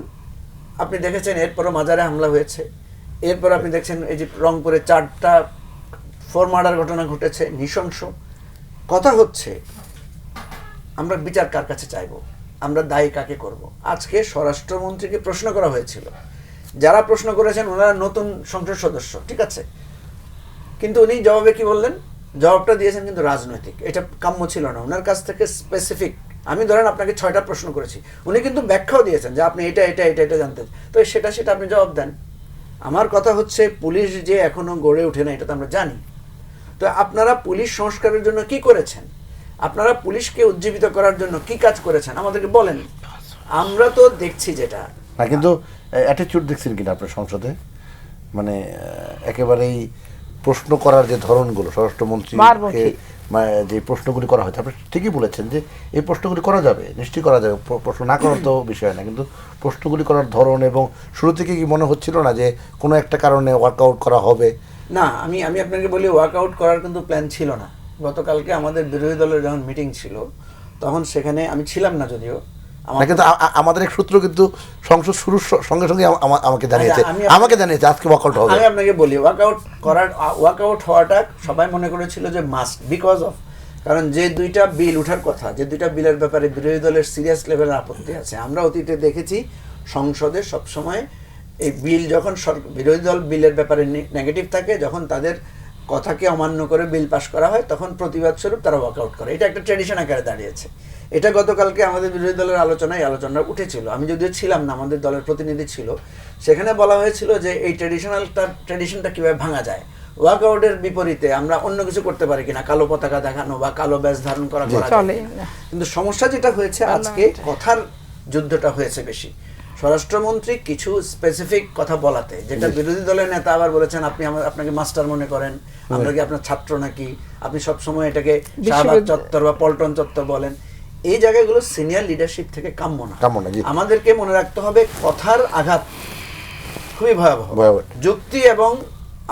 আপনি দেখেছেন এরপরও মাজারে হামলা হয়েছে, এরপর আপনি দেখছেন এই যে রংপুরে 4টা মার্ডার ঘটনা ঘটেছে, নৃশংস। কথা হচ্ছে আমরা বিচার কার কাছে চাইব, আমরা দায়ী কাকে করব? আজকে স্বরাষ্ট্রমন্ত্রীকে প্রশ্ন করা হয়েছিল, যারা প্রশ্ন করেছেন ওনারা নতুন সংসদ সদস্য, ঠিক আছে, কিন্তু উনি জবাবে কি বললেন? জবাবটা দিয়েছেন কিন্তু রাজনৈতিক, এটা কাম্য ছিল না ওনার কাছ থেকে। স্পেসিফিক আমি ধরেন আপনাকে 6টা প্রশ্ন করেছি, উনি কিন্তু ব্যাখ্যাও দিয়েছেন যে আপনি এটা এটা এটা এটা জানতেন, তো সেটা আপনি জবাব দেন। আমার কথা হচ্ছে পুলিশ যে এখনো গড়ে ওঠে না, এটা তো আমরা জানি। তো আপনারা পুলিশ সংস্কারের জন্য কি করেছেন? আপনারা পুলিশকে উজ্জীবিত করার জন্য কি কাজ করেছেন আমাদেরকে বলেন। আমরা তো দেখছি যেটা না, কিন্তু অ্যাটিটিউড দেখছেন কিনা আপনার সংসদে, মানে একেবারেই প্রশ্ন করার যে ধরনগুলো স্বরাষ্ট্রমন্ত্রীকে যে প্রশ্নগুলি করা হয়েছে, আপনি ঠিকই বলেছেন যে এই প্রশ্নগুলি করা যাবে, নিশ্চয়ই করা যাবে, প্রশ্ন না করার তো বিষয় না, কিন্তু প্রশ্নগুলি করার ধরন এবং শুরু থেকে কি মনে হচ্ছিল না যে কোনো একটা কারণে ওয়ার্কআউট করা হবে? না, আমি আপনাকে বলি ওয়ার্কআউট করার কিন্তু প্ল্যান ছিল না। গতকালকে আমাদের বিরোধী দলের যখন মিটিং ছিল তখন সেখানে আমি ছিলাম না, যদিও কিন্তু আমাদের এক সূত্র কিন্তু সংসদ শুরুর সঙ্গে সঙ্গে আমাকে জানিয়েছে আজকে ওয়ার্কআউট হবে। আমি আপনাকে বলি ওয়ার্কআউট হওয়াটা সবাই মনে করেছিল যে মাস্ট, বিকজ অফ, কারণ যে 2টা বিল উঠার কথা, যে 2টা বিলের ব্যাপারে বিরোধী দলের সিরিয়াস লেভেলের আপত্তি আছে। আমরা অতীতে দেখেছি সংসদে সবসময় এই বিল যখন বিরোধী দল বিলের ব্যাপারে নেগেটিভ থাকে, যখন তাদের কথাকে অমান্য করে বিল পাস করা হয় তখন প্রতিবাদ স্বরূপ তারা ওয়ার্কআউট করে। এটা একটা ট্র্যাডিশন আকারে দাঁড়িয়েছে। এটা গতকালকে আমাদের বিরোধী দলের আলোচনা উঠেছিল, আমি যদিও ছিলাম না, আমাদের দলের প্রতিনিধি ছিল। সেখানে বলা হয়েছিল যে এই ট্র্যাডিশনটা কিভাবে ভাঙা যায়, ওয়ার্কআউটের বিপরীতে আমরা অন্য কিছু করতে পারি কিনা, কালো পতাকা দেখানো বা কালো ব্যাজ ধারণ করা যায়। কিন্তু সমস্যা যেটা হয়েছে আজকে, কথার যুদ্ধটা হয়েছে বেশি। স্বরাষ্ট্রমন্ত্রী কিছু স্পেসিফিক কথা বলাতে, যেটা বিরোধী দলের নেতা আবার বলেছেন আপনি আপনাকে মাস্টার মনে করেন, আমরা কি আপনার ছাত্র নাকি, আপনি সবসময় এটাকে শাহবাগ চত্বর বা পল্টন চত্বর বলেন। এই জায়গাগুলো সিনিয়র লিডারশিপ থেকে কাম্য না। আমাদেরকে মনে রাখতে হবে কথার আঘাত খুবই ভয়াবহ, যুক্তি এবং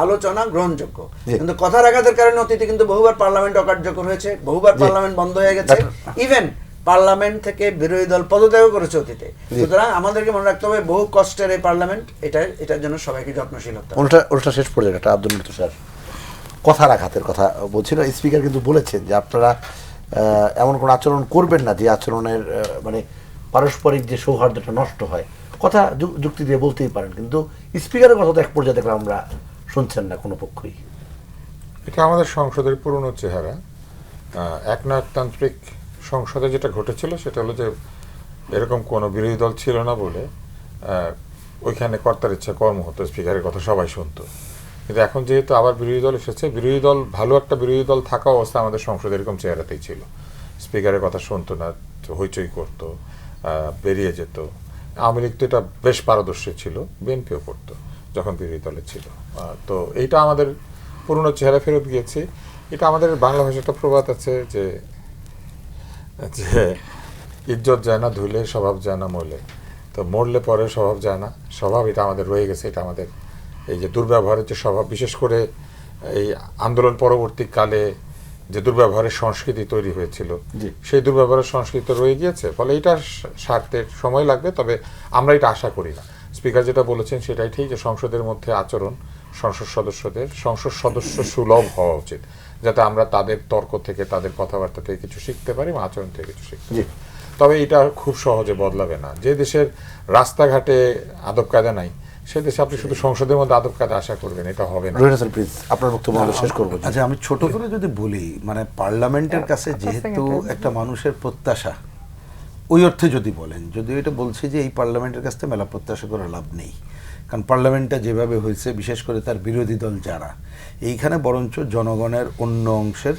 আলোচনা গ্রহণযোগ্য, কিন্তু কথার আঘাতের কারণে অতীতে কিন্তু বহুবার পার্লামেন্ট অকার্যকর হয়েছে, বহুবার পার্লামেন্ট বন্ধ হয়ে গেছে, ইভেন পার্লামেন্ট থেকে বিরোধী দল পদত্যাগ করেছে অতীতে। সুতরাং আমাদেরকে মনে রাখতে হবে বহু কষ্টের এই পার্লামেন্ট, এটার জন্য সবাইকে যত্নশীল হতে হবে। ওটা শেষ পর্যায়ে আব্দুল মুত্তার স্যার কথার আঘাতের কথা বলছিল, স্পিকার কিন্তু বলেছেন যে আপনারা এমন কোনো আচরণ করবেন না যে আচরণের মানে পারস্পরিক যে সৌহার্দ্যটা নষ্ট হয়। কথা যুক্তি দিয়ে বলতেই পারেন, কিন্তু স্পিকারের কথা তো এক পর্যায়ে দেখলাম আমরা শুনছেন না কোনো পক্ষই। এটা আমাদের সংসদের পুরনো চেহারা। একনায়কতান্ত্রিক সংসদে যেটা ঘটেছিল সেটা হলো যে এরকম কোনো বিরোধী দল ছিল না বলে ওইখানে কর্তার ইচ্ছা কর্ম হতো, স্পিকারের কথা সবাই শুনতো। কিন্তু এখন যেহেতু আবার বিরোধী দল এসেছে, বিরোধী দল ভালো একটা বিরোধী দল থাকা অবস্থা আমাদের সংসদে এরকম চেহারাতেই ছিল। স্পিকারের কথা শুনতো না, হইচই করতো, বেরিয়ে যেত। আওয়ামী লীগ তো এটা বেশ পারদর্শী ছিল, বিএনপিও করতো যখন বিরোধী দলে ছিল। তো এইটা আমাদের পুরনো চেহারা ফেরত গিয়েছে। এটা আমাদের বাংলা ভাষায় একটা প্রবাদ আছে যে ইজ্জত যায় না ধুলে, স্বভাব যায় না মরলে। তো মরলে পরে স্বভাব যায় না, স্বভাব এটা আমাদের রয়ে গেছে। এটা আমাদের এই যে দুর্ব্যবহারের যে স্বভাব, বিশেষ করে এই আন্দোলন পরবর্তীকালে যে দুর্ব্যবহারের সংস্কৃতি তৈরি হয়েছিল, সেই দুর্ব্যবহারের সংস্কৃতি রয়ে গিয়েছে। ফলে এটার স্বার্থের সময় লাগবে, তবে আমরা এটা আশা করি না। স্পিকার যেটা বলেছেন সেটাই ঠিক, যে সংসদের মধ্যে আচরণ সংসদ সদস্য সুলভ হওয়া উচিত, যাতে আমরা তাদের তর্ক থেকে, তাদের কথাবার্তা থেকে কিছু শিখতে পারি বা আচরণ থেকে কিছু শিখতে পারি। তবে এটা খুব সহজে বদলাবে না। যে দেশের রাস্তাঘাটে আদব কায়দা নাই, সে দেশে আপনি শুধু সংসদের মধ্যে আদব কায়দা আশা করবেন, এটা হবে না। আপনার বক্তব্য শেষ করবো। আচ্ছা, আমি ছোট করে যদি বলি, মানে পার্লামেন্টের কাছে যেহেতু একটা মানুষের প্রত্যাশা, ওই অর্থে যদি বলেন, যদিও এটা বলছি যে এই পার্লামেন্টের কাছ থেকে মেলা প্রত্যাশা করে লাভ নেই, কারণ পার্লামেন্টটা যেভাবে হয়েছে, বিশেষ করে তার বিরোধী দল যারা, এইখানে বরঞ্চ জনগণের অন্য অংশের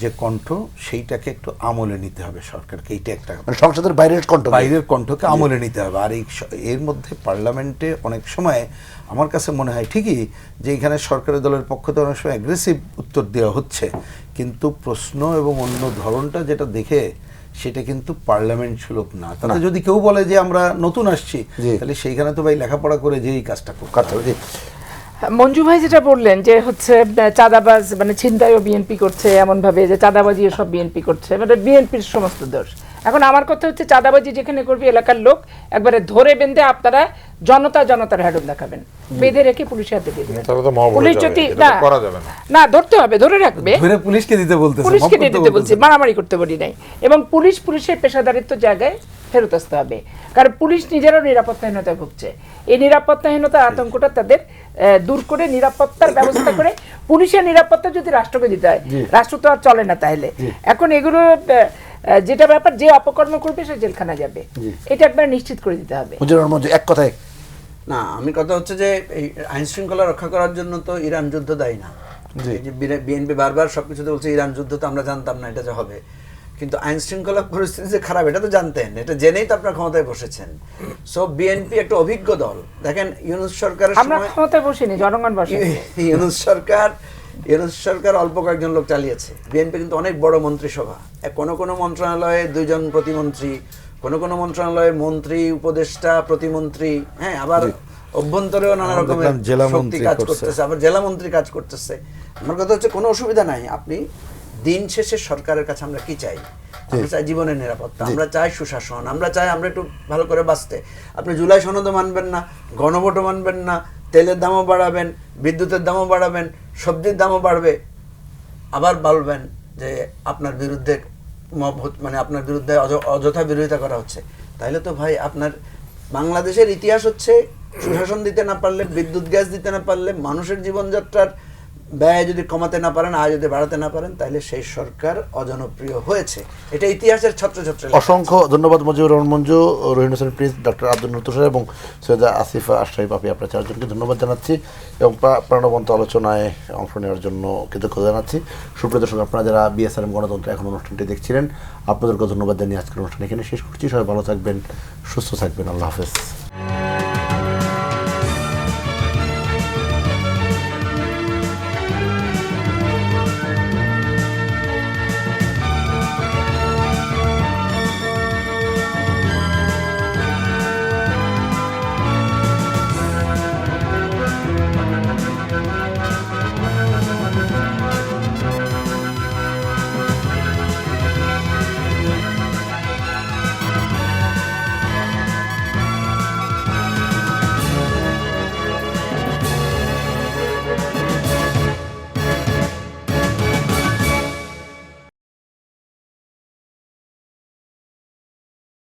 যে কণ্ঠ সেইটাকে একটু আমলে নিতে হবে সরকারকে, এইটা একটা মানে সংসদের বাইরের কণ্ঠ বাইরের কণ্ঠকে আমলে নিতে হবে। আর এর মধ্যে পার্লামেন্টে অনেক সময় আমার কাছে মনে হয় ঠিকই যে এখানে সরকারি দলের পক্ষ থেকে অনেক সময় অ্যাগ্রেসিভ উত্তর দেওয়া হচ্ছে, কিন্তু প্রশ্ন এবং অন্য ধরনটা যেটা দেখে সেটা কিন্তু পার্লামেন্ট সুলভ না। তাতে যদি কেউ বলে যে আমরা নতুন আসছি, তাহলে সেইখানে তো ভাই লেখাপড়া করে যে এই কাজটা করতে হবে। মঞ্জু ভাই যেটা বললেন যে হচ্ছে চাঁদাবাজ মানে ছিনতাইও বিএনপি করছে, এমন ভাবে যে চাঁদাবাজি সব বিএনপি করছে, মানে বিএনপির সমস্ত দোষ। এখন আমার কথা হচ্ছে চাঁদাবাজি যেখানে করবে এলাকার লোক একবারে ধরে বেঁধে আপনারা জনতার হ্যাডম দেখাবেন, বেঁধে রেখে পুলিশের হাতে দিয়ে দেবেন। পুলিশ যদি না ধরতে হবে, ধরে রাখবে, ধরে পুলিশকে দিতে বলতেছে, পুলিশকে দিতে বলছি, মারামারি করতে বলি নাই। এবং পুলিশের পেশাদারিত্ব জায়গায় ফেরত আসতে হবে, কারণ পুলিশ নিজেরও নিরাপত্তাহীনতায় ভুগছে। এই নিরাপত্তাহীনতার আতঙ্কটা তাদের দূর করে নিরাপত্তার ব্যবস্থা করে, পুলিশের নিরাপত্তা যদি রাষ্ট্রকে দিতে হয়, রাষ্ট্র তো আর চলে না তাহলে। এখন এগুলো যেটা ব্যাপার, যে অপকর্ম করবে সে জেলখানা যাবে, এটা একবার নিশ্চিত করে দিতে হবে। এক কথায় না, আমি কথা হচ্ছে যে এই আইন শৃঙ্খলা রক্ষা করার জন্য তো ইরান যুদ্ধ দায়ী না। বিএনপি বারবার সবকিছুতে বলছে ইরান যুদ্ধ তো আমরা জানতাম না এটা যে হবে, কিন্তু আইন শৃঙ্খলা পরিস্থিতি যে খারাপ এটা তো জানতেন, এটা জেনেই তো আপনার ক্ষমতায় বসেছেন। সো বিএনপি একটা অভিজ্ঞ দল। দেখেন ইউনূস সরকারের আমরা ক্ষমতায় বসিনি, জনগণ বসেছে। ইউনূস সরকার অল্প কয়েকজন লোক চালিয়েছে। বিএনপি কিন্তু অনেক বড় মন্ত্রিসভা, কোনো মন্ত্রণালয়ে 2 জন প্রতিমন্ত্রী, কোনো মন্ত্রণালয়ে মন্ত্রী, উপদেষ্টা, প্রতিমন্ত্রী, হ্যাঁ, আবার অভ্যন্তরেও নানা রকমের শক্তি কাজ করতেছে, আবার জেলা মন্ত্রী কাজ করতেছে। আমার কথা হচ্ছে কোনো অসুবিধা নাই। আপনি দিন শেষে সরকারের কাছে আমরা কি চাই? আমরা চাই জীবনের নিরাপত্তা, আমরা চাই সুশাসন, আমরা চাই আমরা একটু ভালো করে বাঁচতে। আপনি জুলাই সনদও মানবেন না, গণভোটও মানবেন না, তেলের দামও বাড়াবেন, বিদ্যুতের দামও বাড়াবেন, সবজির দামও বাড়বে, আবার বলবেন যে আপনার বিরুদ্ধে মানে আপনার বিরুদ্ধে অযথা বিরোধিতা করা হচ্ছে। তাইলে তো ভাই আপনার বাংলাদেশের ইতিহাস হচ্ছে সুশাসন দিতে না পারলে, বিদ্যুৎ গ্যাস দিতে না পারলে, মানুষের জীবনযাত্রার ব্যয় যদি কমাতে না পারেন, আয় যদি বাড়াতে না পারেন, তাহলে সেই সরকার অজনপ্রিয় হয়েছে। এটা ইতিহাসের ছত্রছত্র। অসংখ্য ধন্যবাদ মঞ্জুর রহমান মঞ্জু, রহিম হোসেন প্রিন্স, ডক্টর আব্দুল তুষার এবং সৈয়দা আসিফা আশরাফি পাপি, আপনার 4 জনকে ধন্যবাদ জানাচ্ছি এবং প্রাণবন্ত আলোচনায় অংশ নেওয়ার জন্য কৃতজ্ঞতা জানাচ্ছি। সুপ্রিয় দর্শক, আপনারা যারা বিএসআরএম গণতন্ত্র এখন অনুষ্ঠানটি দেখছিলেন, আপনাদেরকে ধন্যবাদ জানিয়ে আজকের অনুষ্ঠান এখানে শেষ করছি। সবাই ভালো থাকবেন, সুস্থ থাকবেন, আল্লাহ হাফেজ।